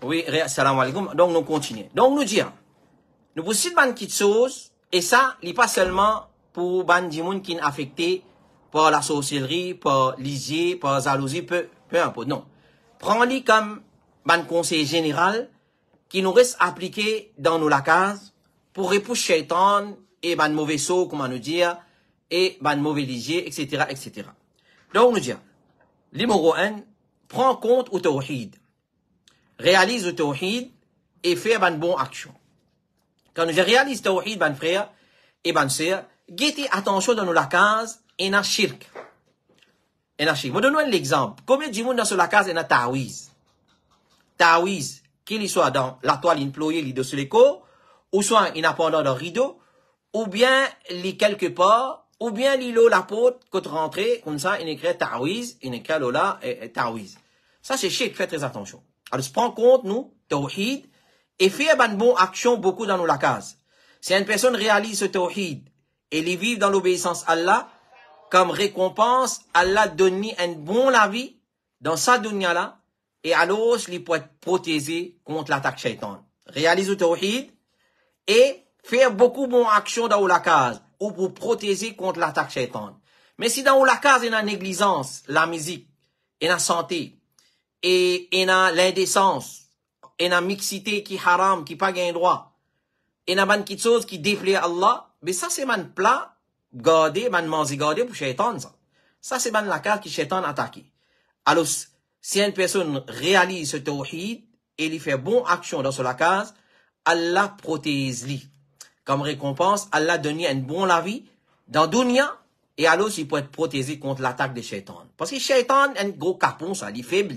Oui, salam alaikum. Donc, nous continuons. Donc, nous disons, nous possédons une petite chose, et ça, il n'est pas seulement pour les gens qui sont affectés par la sorcellerie, par l'hygiène, par la jalousie, peu importe. Non. Prends-le comme un conseil général qui nous reste appliqué dans nos case pour repousser shaitan et ban mauvais saut, comment nous dire, et ban mauvais hygiène, etc., etc. Donc, nous disons, numéro 1, prends compte au tawhid. Réalise le tawhid et fais une bonne action. Quand je réalise le tawhid, ben frère et ben sœur, guettez attention dans la case et dans shirk. Et dans shirk. Je donne un exemple. Combien de gens dans la case et dans tawiz? Tawiz, qu'il soit dans la toile employée, li dessus les cours, ou soit il n'a pas dans le rideau, ou bien li quelque part, ou bien li la porte, quand rentré, comme ça, il écrit tawiz, il écrit là et tawiz. Ça c'est shirk, faites très attention. Alors, je prends compte, nous, tawhid, et faire une bonne action beaucoup dans la case. Si une personne réalise ce tawhid, et il vit dans l'obéissance à Allah, comme récompense, Allah donne un bon la vie dans sa dunya là, et alors, il peut être protégé contre l'attaque shaitan. Réalise le tawhid, et faire beaucoup de bonnes actions dans la case, ou pour protéger contre l'attaque shaitan. Mais si dans la case, il y a la négligence, la musique, et la santé, et il y a l'indécence, il y a la mixité qui est haram, qui pas gain droit, il y a quelque chose qui déplaît à Allah, mais ça c'est un plat gardé, un manger gardé pour shaitan, ça. Ça c'est la case qui shaitan attaqué. Alors, si une personne réalise ce tawhid, et il fait bonne action dans la case, Allah protège lui. Comme récompense, Allah donne une bonne la vie dans dunya, et alors il peut être protégé contre l'attaque des shaitan. Parce que shaitan, un gros capon, ça, il est faible.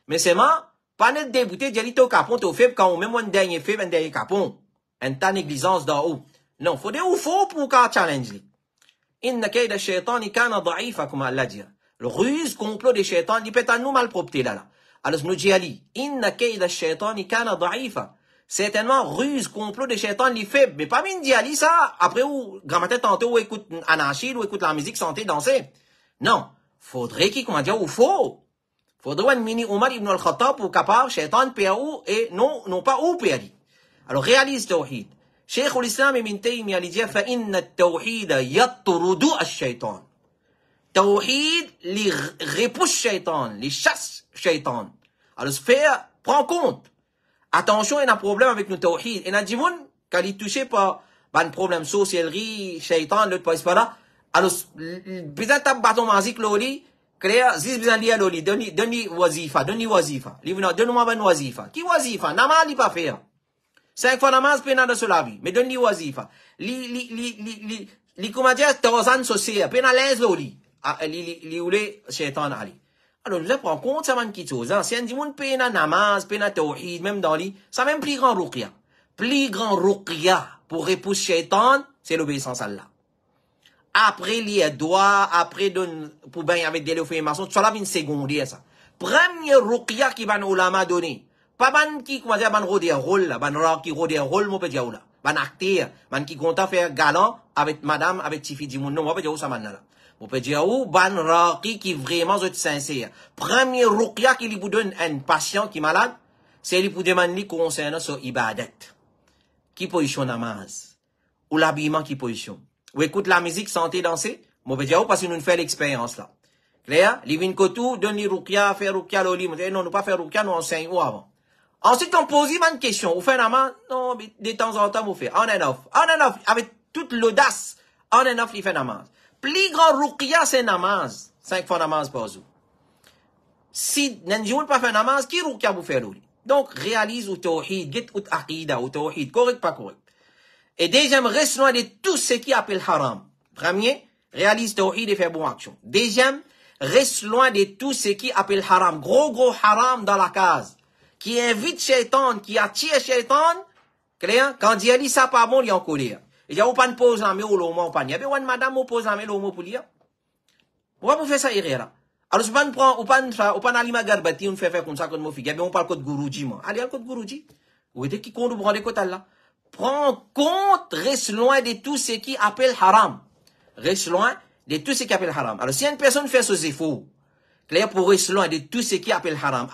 Mais c'est moi, pas net débuté, j'ai dit au capon, t'es faible quand on met un dernier faible, un dernier capon. Un tas négligence d'en haut. Non, faut des ou faux pour qu'un challenge. Inna kayda shaitan kana da'ifa, comme Allah dit. Le ruse, complot des shaitans, il peut être nous malpropreté là. Alors, nous dit, inna kayda shaitan kana da'ifa. Certainement, ruse, complot des shaitans, il est faible. Mais pas mine dit, ça, après ou, grammaire tantôt, ou écoute anarchie, ou écoute la musique, santé, danser. Non. Faudrait qu'il, comment dire, ou faux. Faudrait un mini Omar ibn al-Khattab pour capable, shaitan, péaou, et non pas ou péari. Alors, réalise tawhid. Cheikh l'Islam ibn Taymiyyah, il dit, fa inna tawhid yatrudu al-shaitan. Tawhid, les repousse shaitan, les chasse shaitan. Alors, prends compte. Attention, il y a un problème avec le tawhid. Il y a des gens qui sont touchés par un problème sorcellerie, shaitan, l'autre pas là. Alors, besoin de bâton magique, l'oli, créer, zis besoin de l'oli, donne-lui wazifa. Donne-moi une wazifa. Qui wazifa? Namaz, il pas faire. 5 fois namaz, pena de cela vie. Mais donne-lui wazifa. Comment dire, Tarzan social, pena l'aise l'oli. Li oule, shaitan ali. Alors, nous prenons compte, ça va une chose. Si on dit, on paye na namaz, paye na tawhid, même dans l'île, ça même plus grand ruqya. Plus grand ruqya pour repousser shaitan, c'est l'obéissance à Allah. Après, il y a droit, après, pour bien avec des informations, ça là, une secondaire, ça. Premier ruqya qui va nous ulama donner. Pas ban qui, comment dire, ban rôder rôle, là, ban rôle qui rôder rôle, mon petit là. Ban acteur, ban qui compte faire galant avec madame, avec tifi di moun, non, mon petit ça man là. On peut dire, ou, ban raqi qui vraiment est sincère. Premier ruqya qui lui donne un patient qui est malade, c'est lui pour demander concernant son ibadat. Qui position namaz? Ou l'habillement qui position? Ou écoute la musique, santé, danser? On peut dire, ou parce que nous faisons l'expérience là. Claire? Livin kotou, donne les ruqya, faire ruqya l'oli. Non, nous pas faire ruqya, nous enseignons ou avant. Ensuite, on pose une question. Vous faites namaz? Non, mais de temps en temps, vous faites. On and off. On and off. Avec toute l'audace. On and off, il fait namaz. Plus grand ruqya, c'est namaz. 5 fois namaz par jour. Si n'enjoue pas faire namaz, qui ruqya vous fait l'oli? Donc, réalise ou tawhid, get ou aqida ou tawhid, correct, pas correct. Et deuxième, reste loin de tout ce qui appelle haram. Premier, réalise tawhid et fais bonne action. Deuxième, reste loin de tout ce qui appelle haram. Gros haram dans la case. Qui invite shaitan, qui attire shaitan, clair? Quand il dit ça pas bon, il est en colère. Il y a pas de pose la main au lomo, pas. Il y a une madame qui pose la main au lomo pour lire. Pourquoi vous faites ça, erreur? Alors, si vous prend, ou pas n'alima garbati, on fait comme ça, comme mon fille. On parle de Guruji, moi. Allez, le Guruji. Ou est-ce qui compte, vous prenez côté là? Prends compte, reste loin de tout ce qui appelle haram. Reste loin de tout ce qui appelle haram. Alors, si une personne fait ce faux, clair, pour rester loin de tout ce qui appelle haram.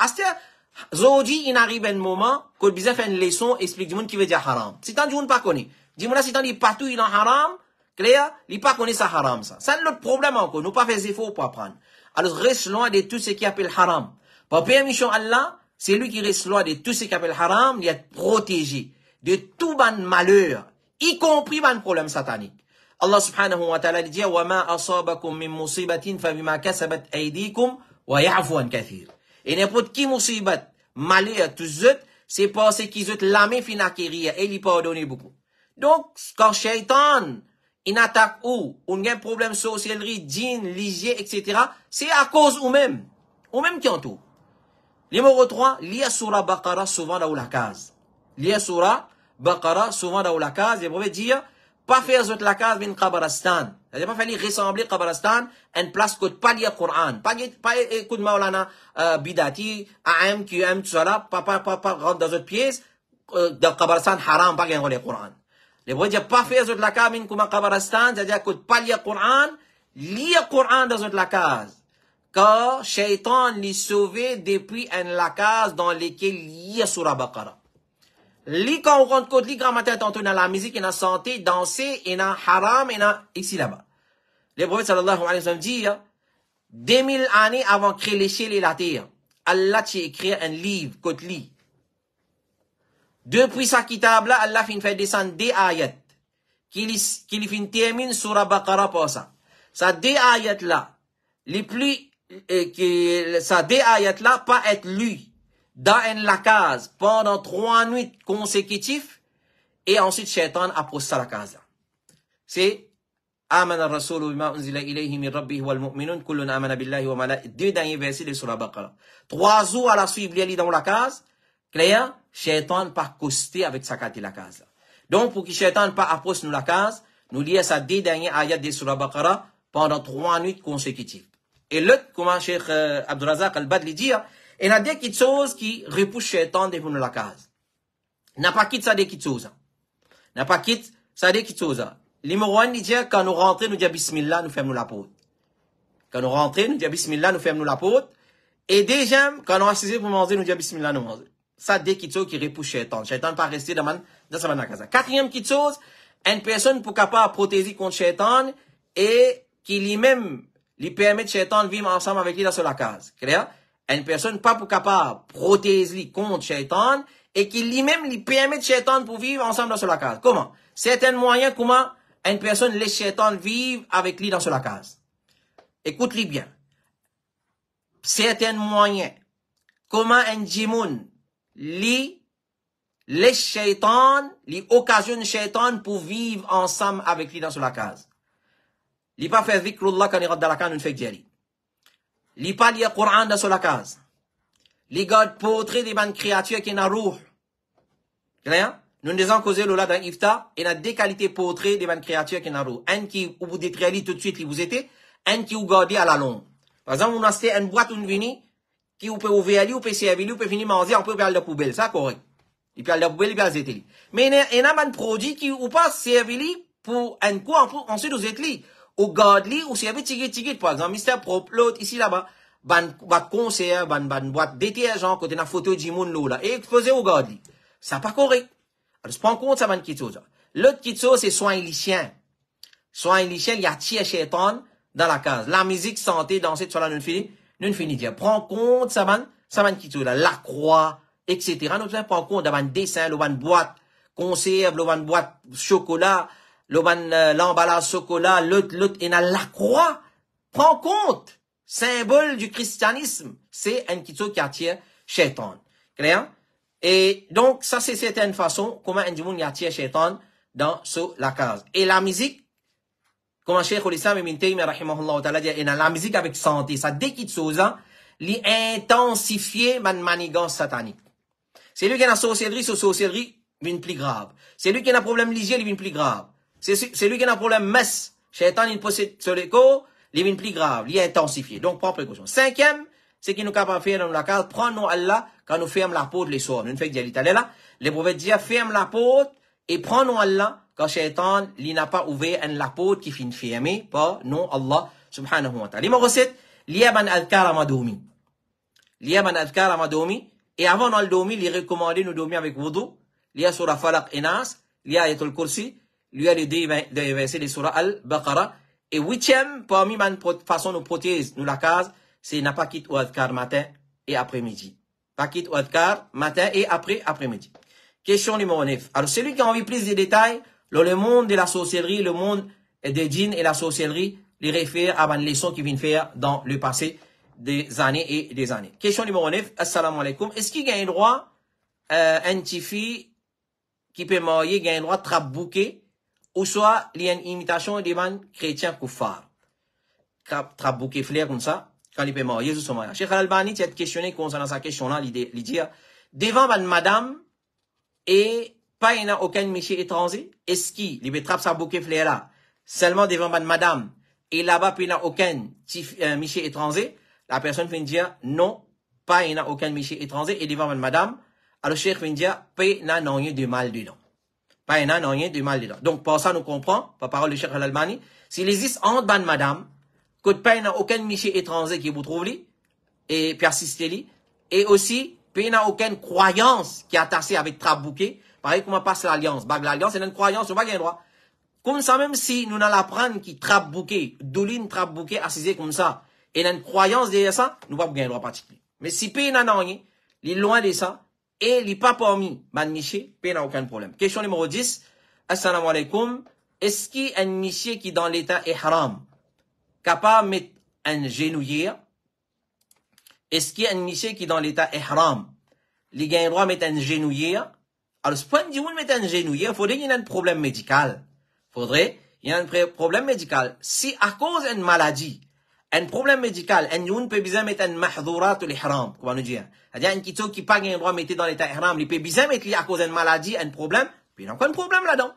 Zodi, il arrive un moment, que bizarre fait une leçon, explique du monde qui veut dire haram. Si tant du monde pas connaît. Dis-moi là, si tant dit partout, il est en haram, clair, il pas connaît ça haram, ça. Ça, c'est notre problème encore. Nous pas faire des efforts pour apprendre. Alors, reste loin de tout ce qui appelle haram. Par permission Allah, c'est lui qui reste loin de tout ce qui appelle haram, il est protégé de tout ban malheur, y compris ban problème satanique. Allah subhanahu wa ta'ala dit, wa ma asabakum min musibatin fa bima kasabat aydikum wa ya'fu an kathir. Et n'importe qui musibat, malheur, tout ça, c'est parce qu'ils ont la main fin acquérir et il pardonne beaucoup. Donc, quand shaitan, il attaque ou, on a un problème sorcellerie, djinn, ligier, etc., c'est à cause ou même qui en tout. Numéro 3, lia surah Baqarah souvent dans la case. Lia surah Baqarah souvent dans la case, et vous pouvez dire, pas faire zot la case bin Qabaristan. C'est-à-dire pas faire ressembler Qabaristan à une place que pas lire Coran. Pas écoute Maulana Bidati, AM, QM, tout ça là, pas rentrer dans une pièce, dans Qabaristan haram, pas lire le Coran. Les vous dire pas faire zot la case bin Qabaristan, c'est-à-dire que pas lire Coran, lire Coran dans zot la case. Car Shaitan l'y sauvé depuis la case dans laquelle il y a surah Baqarah. Li quand on rentre compte, li grand matin tantôt dans la musique, et dans la santé, danser, et dans haram, et dans ici là-bas. Le prophète sallallahu alayhi wa sallam dit, 2000 années avant de créer les cieux et la terre, Allah a écrit un livre, côté li. Depuis sa kitab là, Allah fait descendre des ayats, qui fin termine surah Baqarah pour ça. Ça des ayats là, les plus, ça des ayats là, pas être lu dans la case pendant 3 nuits consécutives et ensuite Shaitan a posé la case là. C'est Amana Rasul bima unzila ilayhi min rabbih wal mu'minun kullun amana billahi wa malaikatihi. 2 derniers versets de surah Baqarah. 3 jours à la suite, il y a dans la case, clair, Shaitan pas costé avec sa carte la case là. Donc pour que Shaitan pas approche nous la case, nous lisons ça 2 derniers ayats de surah Baqarah pendant 3 nuits consécutives. Et l'autre, comment Cheikh Abdulrazak al-Badli dit, il y a des petites choses qui repoussent Shaitan devant la case. N'a pas quitté ça des petites choses. N'a pas quitté ça des petites choses. Numéro 1, il dit, quand nous rentrons, nous disons Bismillah, nous fermons la porte. Quand nous rentrons, nous disons Bismillah, nous fermons la porte. Et deuxième, quand nous assisons pour manger, nous disons Bismillah, nous mangeons. Ça, des petites choses qui repoussent Shaitan. Shaitan pas rester dans sa case. Quatrième petite chose, une personne pour capable protéger contre Shaitan et qui lui-même lui permet de shaitan vivre ensemble avec lui dans la case. Clair? Une personne pas pour capable protéger lui contre shaitan et qui lui-même lui permet de shaitan pour vivre ensemble dans la case. Comment? Certains moyens comment une personne laisse shaitan vivre avec lui dans la case. Écoute-lui bien. Certains moyens comment un djimoun lui laisse shaitan, lui occasionne shaitan pour vivre ensemble avec lui dans la case. Li pas faire zikrullah quand il rentre dans la case, nous fait dire. Li pas lire Coran dans la case. Li garde portrait des bonnes créatures qui n'a roux. Clair? Nous nous avons causé là dans Ifta, et a deux qualités portrait des bonnes créatures qui n'a roux. Un qui vous détruit tout de suite, vous êtes, un qui vous garde à la longue. Par exemple, on a acheté une boîte ou une vini, qui vous peut ouvrir, vous peut servir, vous peut finir manger, on peut aller dans la poubelle, ça correct. Il peut aller dans la poubelle, il peut aller jeter. Mais il y a un produit qui ou pas servir pour un coup, ensuite vous êtes li. Ou garde li, ou servir tigit, par exemple, Mr. Prop, l'autre, ici, là-bas, ban concert, ban boîte détergent, côté na photo du monde là, et exposé au garde li. Ça pas correct. Alors, je prends compte, ça van kitso, ça. L'autre kitso, c'est soin illicien. Soin illicien, il y a tir shaitan dans la case. La musique, santé, danser, tout ça là, nous finit dire. Prends compte, ça van kitso, là, la croix, etc. Nous prends compte, d'un dessin, le van boîte, conserve, le van boîte, chocolat, le van, l'emballage chocolat, l'autre, et la croix. Prends compte. Symbole du christianisme. C'est un kitso qui attire shaitan. Clair? Et donc, ça, c'est certaines façons, comment un djimoun y attire shaitan dans la case. Et la musique, comment Cheikh al-Islam ibn Taymiyyah, rahimahullah ta'ala, dit, la musique avec santé, ça, dès qu'il chose, li intensifier manigance satanique. C'est lui qui a la sorcellerie, vient plus grave. C'est lui qui a un problème lisier, il vient plus grave. C'est lui qui a un problème messe. Shaitan, il possède sur les corps, il vient plus grave, il est intensifié. Donc, prends précaution. Cinquième, c'est qu'il nous capable de faire dans la case, prends-nous Allah, quand nous fermons la porte les soirs. Nous ne faisons pas dire là, les prophètes disent, ferme la porte, et prends-nous Allah, quand Shaitan, il n'a pas ouvert la porte qui finit fermée par non Allah, subhanahu wa ta'ala. Numéro 7, l'yaban adkar amadoumi. L'yaban adkar amadoumi, et avant dans le domi, il est recommandé nous dormir avec wudu, il y a surah Falaq et Nas, il y a Ayatul Kursi, il y a les deux versets de surah Al-Baqarah, et huitième, parmi ma façon de protéger nous la case, c'est n'a pas quitte ou adkar matin et après-midi. Pas quitte ou adkar matin et après-midi. Question numéro 9. Alors, celui qui a envie plus de détails, le monde de la sorcellerie, le monde des djinns et la sorcellerie, les réfère à une leçon qui vient faire dans le passé des années et des années. Question numéro 9. Assalamu alaikum. Est-ce qu'il y a un droit, un petit fille qui peut marier, il y a un droit de trabouquer, ou soit, il y a une imitation des man chrétiens koufars. Trabouquer flair comme ça. Quand il peut marier, sous son mariage. Cheikh Al-Albani, tu as questionné concernant sa question-là, il dit, devant madame, et pas il n'y a aucun monsieur étranger, est-ce qu'il, il peut trapper sa bouquet flair là, seulement devant madame, et là-bas, il n'y a aucun monsieur étranger, la personne vient dire, non, pas il n'y a aucun monsieur étranger, et devant madame, alors Cheikh vient dire, pas il n'y a rien de mal dedans. Pas il n'y a rien de mal dedans. Donc, par ça, nous comprenons, par parole de Cheikh Al-Albani, s'il existe entre madame, que pas n'a aucun monsieur étranger qui vous trouve li, et persiste li, et aussi, pas n'a aucune croyance qui est attachée avec trabouquet, pareil comment passe l'alliance. Bag l'alliance, c'est une croyance, on va gagner droit. Comme ça, même si nous n'allons apprendre qui trabouquet, douline trabouquet, assisé comme ça, et une croyance derrière ça, nous va gagner droit particulier. Mais si pas n'a rien, il est loin de ça, et il n'est pas parmi, man monsieur, pas n'a aucun problème. Question numéro 10. Assalamu alaikum. Est-ce qu'il y a un monsieur qui dans l'état ihram, capable de mettre un genouillère? Est-ce qu'il y a un monsieur qui dans l'état ihram, il a le droit de mettre un genouillère? Alors, ce point de vue, mettre un genouillère, il faudrait qu'il y ait un problème médical. Faudrait, il y a un problème médical. Si à cause d'une maladie, un problème médical, un youn peut bien mettre un mahdourat ou l'ihram, comment nous dire? C'est-à-dire, un kitso qui pas le droit de mettre dans l'état ihram, il peut bien mettre à cause d'une maladie, un problème, puis il n'y a aucun problème là-dedans.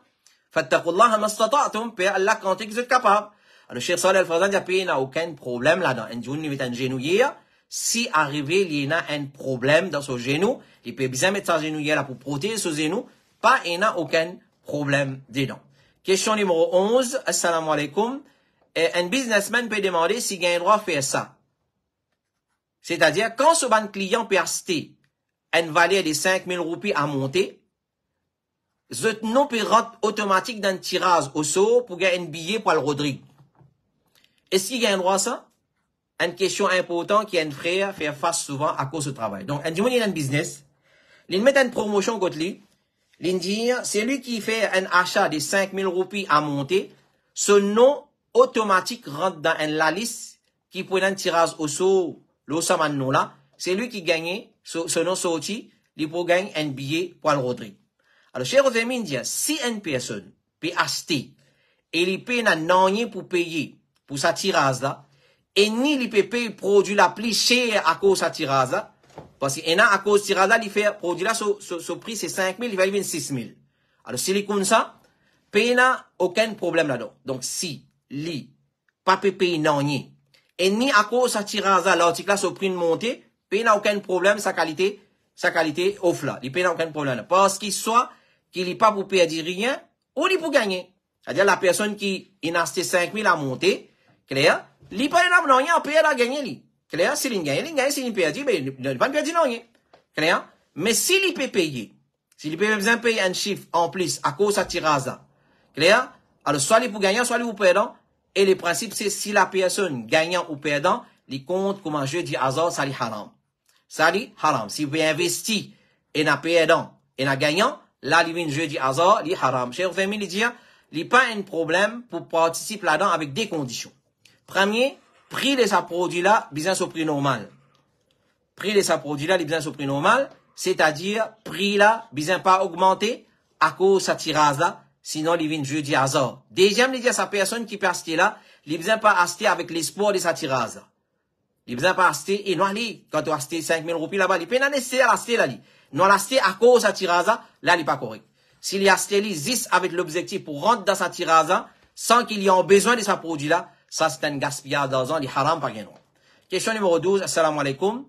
Fattakullah mastata'tum, puis Allah quand vous êtes capable. Alors, Cheikh Saleh Al-Fawzan dit, il n'y a aucun problème là-dedans. Un jour, il met un genouillère. Si arrivé, il y a un problème dans son genou, il peut bien mettre sa genouillère là pour protéger ce genou. Pas, il n'y a aucun problème dedans. Question numéro 11. Assalamu alaikum. Un businessman peut demander s'il y a un droit de faire ça. C'est-à-dire, quand ce ban client peut acheter une valeur de 5000 roupies à monter, ce nom peut rentrer automatique dans le tirage au sort pour gagner un billet pour le Rodrigue. Est-ce qu'il y a un droit à ça? une question importante qui est un frère fait face souvent à cause du travail. Donc, un du monde, il a un business. Il met une promotion contre lui. Il dit, c'est lui qui fait un achat de 5000 roupies à monter. Ce nom automatique rentre dans la liste qui prend un tirage au sort, le saman là. C'est lui qui gagne, ce nom sorti, il peut gagner un billet pour le rentrer. Alors, chers amis, il dit, si une personne peut acheter et il paye un non pour payer pour sa tirage là, et ni il peut payer le produit la plus cher à cause de sa tirage là, parce qu'il y a à cause de tirage là, il fait produit là, ce prix c'est 5000, il va aller 6000. Alors, si il est comme ça, paye n'a aucun problème là-dedans. Donc, si il pas payer non et ni à cause de sa tirage là, l'article là, ce prix de montée, paye n'a aucun problème, sa qualité offre là. Il paye n'a aucun problème là. Parce qu'il soit, qu'il n'est pas pour perdre rien, ou il pour gagner. C'est-à-dire la personne qui a acheté 5000 à monter, clair, il pas non rien, paye à gagner lui. Clair, s'il gagne, s'il perd, mais il ne va pas perdre non rien. Clair? Mais s'il peut payer, s'il peut besoin payer un chiffre en plus à cause de sa tirage là, clair? Alors, soit il pour gagner, soit il pour perdre. Et le principe, c'est si la personne gagnant ou perdant, il compte comme un jeu du hasard, ça lui haram. Ça lui haram. Si vous pouvez investir et n'a perdant et n'a gagnant, là, il y a un jeu du hasard, il haram. Chers amis, il dit, il n'y a pas un problème pour participer là-dedans avec des conditions. Premier, prix de sa produit là, besoin au prix normal. Prix de sa produit là, besoin au prix normal, c'est-à-dire, prix là, besoin pas augmenter à cause de sa tirage là, sinon il vient un jeu du hasard. Deuxième, il dit à sa personne qui peut acheter là, il besoin pas acheter avec l'espoir de sa tirage là. Il besoin pas acheter, et non, quand tu achètes 5000 roupies là-bas, il peut pas nécessaire acheter là, non l'acheter à cause de sa tirage là, il n'est pas correct. S'il a acheté juste avec l'objectif pour rentrer dans sa tirage sans qu'il y ait besoin de sa produit là, ça c'est un gaspillage d'argent, il haram pas gagnant. Question numéro 12, assalamu alaikum.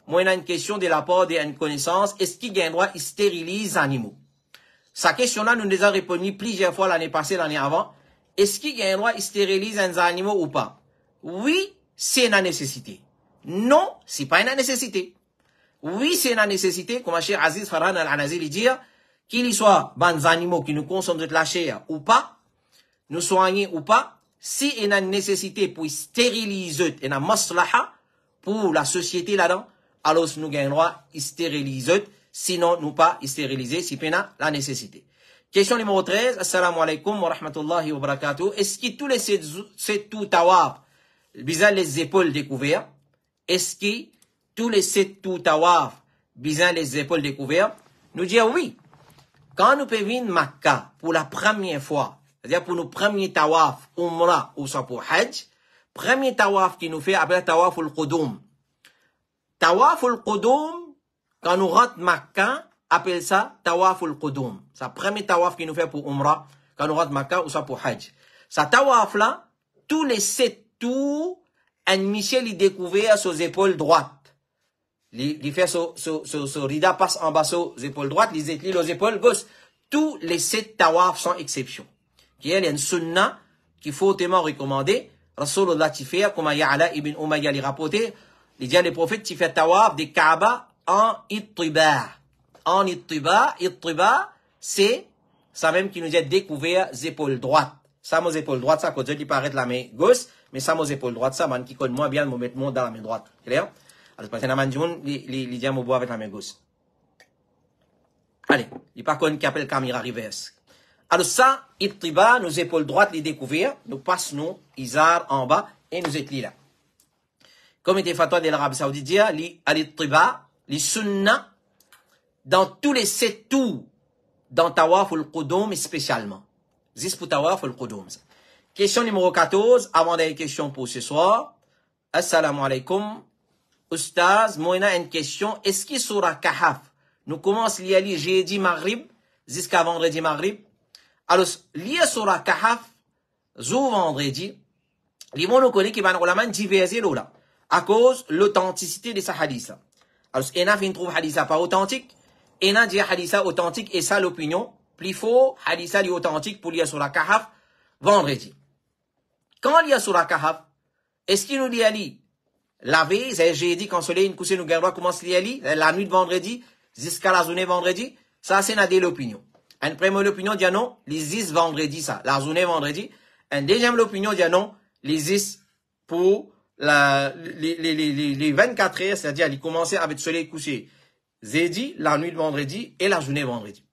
Moi, il y a une question de la part d'une connaissance, est-ce qu'il y a un droit, il stérilise les animaux? Sa question-là, nous nous avons répondu plusieurs fois l'année passée, l'année avant. Est-ce qu'il y a un droit, il stérilise les animaux ou pas? Oui, c'est une nécessité. Non, c'est pas une nécessité. Oui, c'est une nécessité, comme Cheikh Aziz Farhan al-Anazili dit, qu'il y soit des animaux qui nous consomment de la chair ou pas, nous soigner ou pas, si il y a une nécessité pour stériliser, il y a une maslaha pour la société là-dedans, alors nous avons le droit de stériliser, sinon nous pas stériliser, si il y a la nécessité. Question numéro 13, assalamu alaikum wa rahmatullahi wa barakatuh. Est-ce que tous les 7 tout tawaf, bizarre les épaules découvertes? Est-ce que tous les 7 tout tawaf, bizarre les épaules découvertes? Nous disons oui. Quand nous venons Makkah pour la première fois, c'est-à-dire pour nos premiers tawaf, umrah ou soit pour hajj, premier tawaf qui nous fait appelé tawaf al-qudum. Tawaf al-qudum, quand nous rentrons Makkah, appelle ça tawaf al-qudum. C'est le premier tawaf qui nous fait pour umrah, quand nous rentrons Makkah ou soit pour hajj. Ça tawaf là, tous les 7 tours, un Michel il découvert sur les épaules droites. Il fait ce rida passe en bas sur les épaules droites, les épaules gauches. Tous les 7 tawaf sans exception. Qui est une sunna qu'il faut tellement recommander. Rasulullah qui fait, comme Ya'ala ibn Umayya l'a rapporté, il dit à les prophètes qui fait tawaf des Kaaba en ittiba. En ittiba, c'est ça même qui nous a découvert les épaules droites. Ça, mes épaules droites, ça, quand je dis paraître la main gauche, mais ça, mes épaules droites, ça, man, qui connaît moins bien, me mettre mon dans la main droite. Clair? Alors, parce que man du monde, il dit à me boire avec la main gauche. Allez, il pas qu'on qui appelle caméra reverse. Alors ça, ittiba, nos épaules droites, les découvrir, nous passons, izar en bas, et nous étions là. Comme était fatwa de l'Arabie Saoudite, dit, l'ittiba, les sunna, dans tous les 7 tours, dans tawaf al-qudum spécialement. Zis pour tawaf al-qudum. Question numéro 14, avant d'aller question pour ce soir. Assalamu alaikum. Oustaz, moi, a une question. Est-ce qu'il sera kahaf? Nous commençons à lire jeudi maghrib, jusqu'à vendredi maghrib. Alors, lire sura kahaf, zou vendredi, les mots connaissent qui vont vraiment diverser là, à cause de l'authenticité de sa hadith. Alors, il y a une trouve hadith pas authentique, il y a dit hadith authentique, et ça l'opinion, plus faux, hadith est authentique pour lire sura kahaf, vendredi. Quand lire sura kahaf, est-ce qu'il nous dit à lire la veille, c'est jeudi, quand soleil, nous nous gardons, commence à lire la nuit de vendredi, jusqu'à la journée vendredi, ça c'est une l'opinion. Une première opinion dit non, les 10 vendredi ça, la journée vendredi. Une deuxième opinion dit non, les 10 pour les 24 heures, c'est-à-dire, il commençait avec le soleil couché. Jeudi, la nuit de vendredi et la journée vendredi.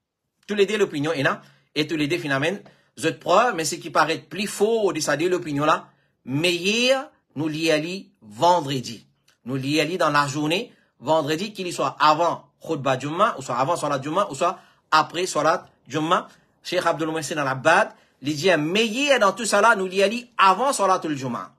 Tous les deux, l'opinion est là. Et tous les deux, finalement, je te prends, mais ce qui paraît plus faux de ça, l'opinion là, meilleur, nous l'y allons vendredi. Nous l'y allons dans la journée, vendredi, qu'il y soit avant Khutbah Jumma, ou soit avant Salat Jumma, ou soit après Salat Jumma. Cheikh Abdul Muhsin al-Abbad, il dit, meilleur dans tout ça là, nous l'y allons avant Salatul Jumma.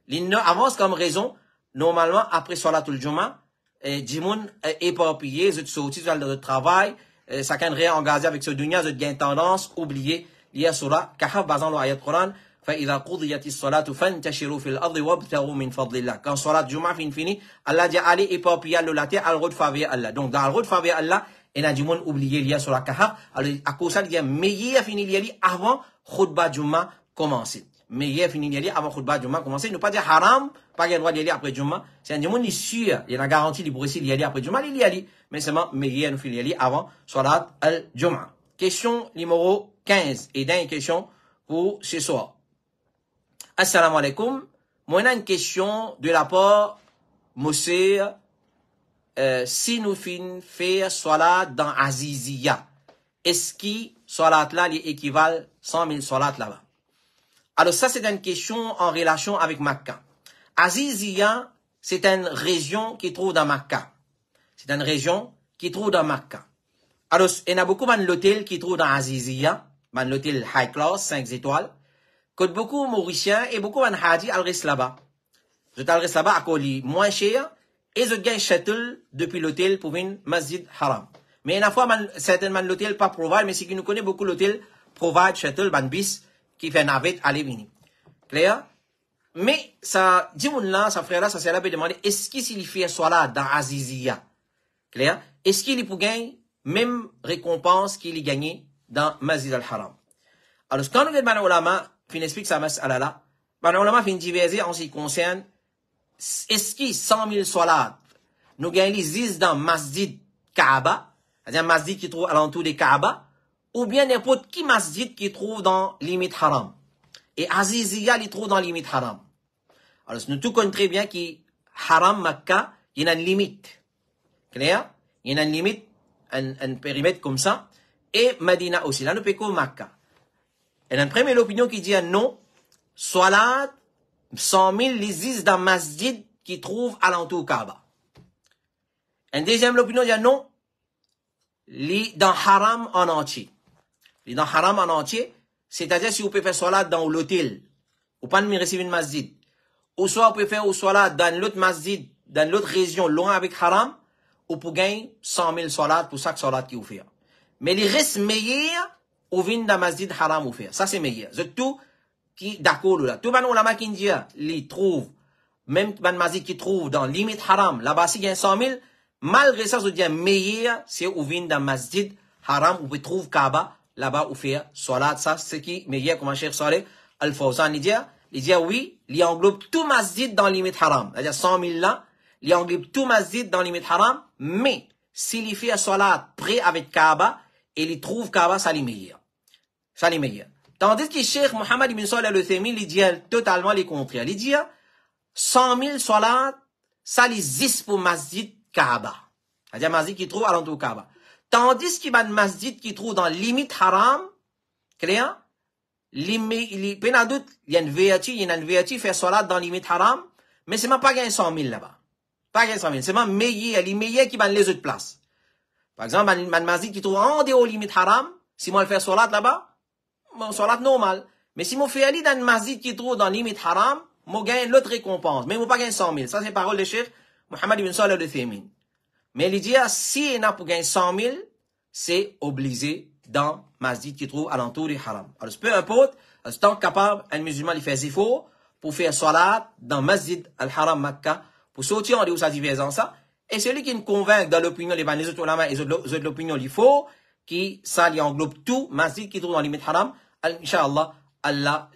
Il avance comme raison, normalement, après Salatul Jumma, Dimoun éparpillé, je sorti dans le travail, ça quand rien engagé avec ce dunya, je gagne tendance, oublier, il y a surah, kahaf, basant l'ayat Coran, فإذا قضيت الصلاة فانتشروا في الأرض وابتغوا من فضل الله. Quand Salat Juma fini, Allah dit allez éparpiller la terre, al-road faveur Allah. Donc dans al-road faveur Allah, et n'a du monde oublié il y a sur la kahaf. Alors à cause ça il dit meilleur fini il y a avant Khutbah Juma commencer. Meilleur fini il y a avant Khutbah Juma commencer. Ne pas dire haram, pas le droit d'y aller après Juma. C'est un du monde sûr, il y a la garantie de pourrait y aller après Juma, il y aller. Mais seulement meilleur nous fini y aller avant Salat al-Juma. Question numéro 15 et dernière question pour ce soir. Assalamu alaikum. Moi, on a une question de la part, monsieur, si nous finissons faire salat dans Azizia, est-ce que salat là, il équivalent 100 000 salat là-bas? Alors ça, c'est une question en relation avec Makkah. Azizia, c'est une région qui trouve dans Makkah. C'est une région qui trouve dans Makkah. Alors, il y a beaucoup d'hôtels qui trouvent dans Azizia, l'hôtel high class, 5 étoiles. Que beaucoup Mauriciens et beaucoup de Hadi restent là-bas. Je reste là-bas à Koli, moins cher, et je gagne shuttle depuis l'hôtel pour une masjid haram. Mais une fois, certainement l'hôtel pas provide, mais si nous connaissons beaucoup l'hôtel, provide shuttle, ban bis, qui fait navette, aller venir. Clair? Mais, ça, dis-moi là, ça frère là, ça s'est là, demander, est-ce qu'il fait soit là, dans Azizia? Clair? Est-ce qu'il peut gagner même récompense qu'il a gagné dans masjid al-haram? Alors, quand nous avons ulama, fin explique ça mas'ala là. Ben, ulama fin diverser en ce qui concerne, est-ce que 100 000 salat, nous gagnons les dans masjid Kaaba, c'est-à-dire masjid qui trouve alentour de Kaaba, ou bien n'importe qui masjid qui trouve dans limite haram. Et Azizia, il trouve dans limite haram. Alors, nous tout connaissons très bien que haram Makkah, il y a une limite. Clair? Il y a une limite, un périmètre comme ça. Et Medina aussi. Là, nous pécons Makkah. Et une première opinion qui dit non, salat, 100 000 les dans masjid qui trouve alentour Kaaba. Une deuxième opinion dit non, les dans haram en entier. Les dans haram en entier, c'est-à-dire si vous pouvez faire salat dans l'hôtel, ou pas de recevoir une masjid, ou soit vous pouvez faire salat dans l'autre masjid, dans l'autre région, loin avec haram, ou pour gagner 100 000 salat pour chaque salat qui vous fait. Mais les restes meilleurs, ou vient dans masjid haram ou faire. Ça, c'est meilleur. C'est tout qui, d'accord, là. Tout le monde qui dit, les trouve, même le masjid qui trouve dans limite haram, là-bas, s'il y a 100 000, malgré ça, je dis, meilleur, c'est ou vient dans masjid haram, ou peut trouver Kaaba, là-bas, ou faire salat. Ça, c'est qui, meilleur, comme un cher Saleh Al-Fawzan, il dit, oui, il englobe tout masjid dans limite haram. C'est-à-dire 100 000 là, il englobe tout masjid dans limite haram, mais, s'il y fait salat près avec Kaaba, et il trouve Kaaba, ça, les meilleur. Ça, les meilleurs. Tandis que Cheikh Mohammed ibn Salih al-Uthaymin, il dit totalement les contraires. Il dit 100 000 salat, ça les existe pour masjid Kaaba. C'est-à-dire masjid qui trouve alentour Kaaba. Tandis qu'il y a un masjid qui trouve dans limite haram, clair? Il y a une vertu, faire salat dans limite haram, mais c'est même pas gagner 100 000 là-bas. Pas gagner 100 000. C'est même meilleur, les meilleurs qui van les autres places. Par exemple, un masjid qui trouve en dehors limite haram, si moi le fais salat là-bas, mon salat normal. Mais si moi fais aller dans une masjid qui trouve dans limite haram, moi gagne l'autre récompense. Mais moi pas gagne 100 000. Ça c'est parole de Cheikh Mohammed ibn Salih al-Uthaymin. Mais il dit, si il n'a pour gagner 100 000, c'est obligé dans masjid qui trouve alentour du haram. Alors, peu importe, tant capable, un musulman, il fait effort pour faire salat dans masjid al-haram Makkah, pour sortir en dehors de sa divergence. Et celui qui nous convainc dans l'opinion les autres ulama et de l'opinion, il faut, qui, ça, il englobe tout, masjid qui trouve dans limite haram, Inch'Allah, Allah,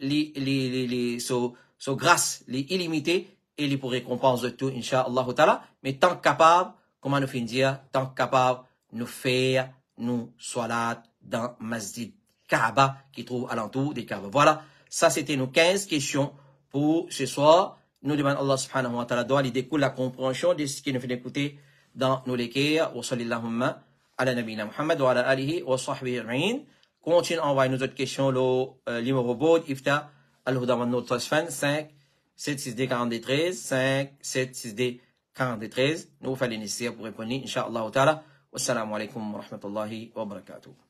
so grâce, les illimitées, et les pour récompense de tout, Inch'Allah, ta'ala. Mais tant capable, comment nous finir dire, tant capable, nous faire, nous, salat, dans masjid Kaaba, qui trouve alentour des Kaaba. Voilà. Ça, c'était nos 15 questions pour ce soir. Nous demandons Allah subhanahu wa ta'ala doit l'idée la compréhension de ce qui nous fait écouter dans nos léquires. Wa sallallahu ala nabina Muhammad wa ala alihi wa sahbihi ajma'in. Continue à envoyer nos autres questions, le numéro board, ifta, al-huda wa notre 5 762 43 5 762 43. Nous faisons les nécessaires pour répondre, incha'Allah ta'ala. Wassalamu alaikum wa rahmatullahi wa barakatuh.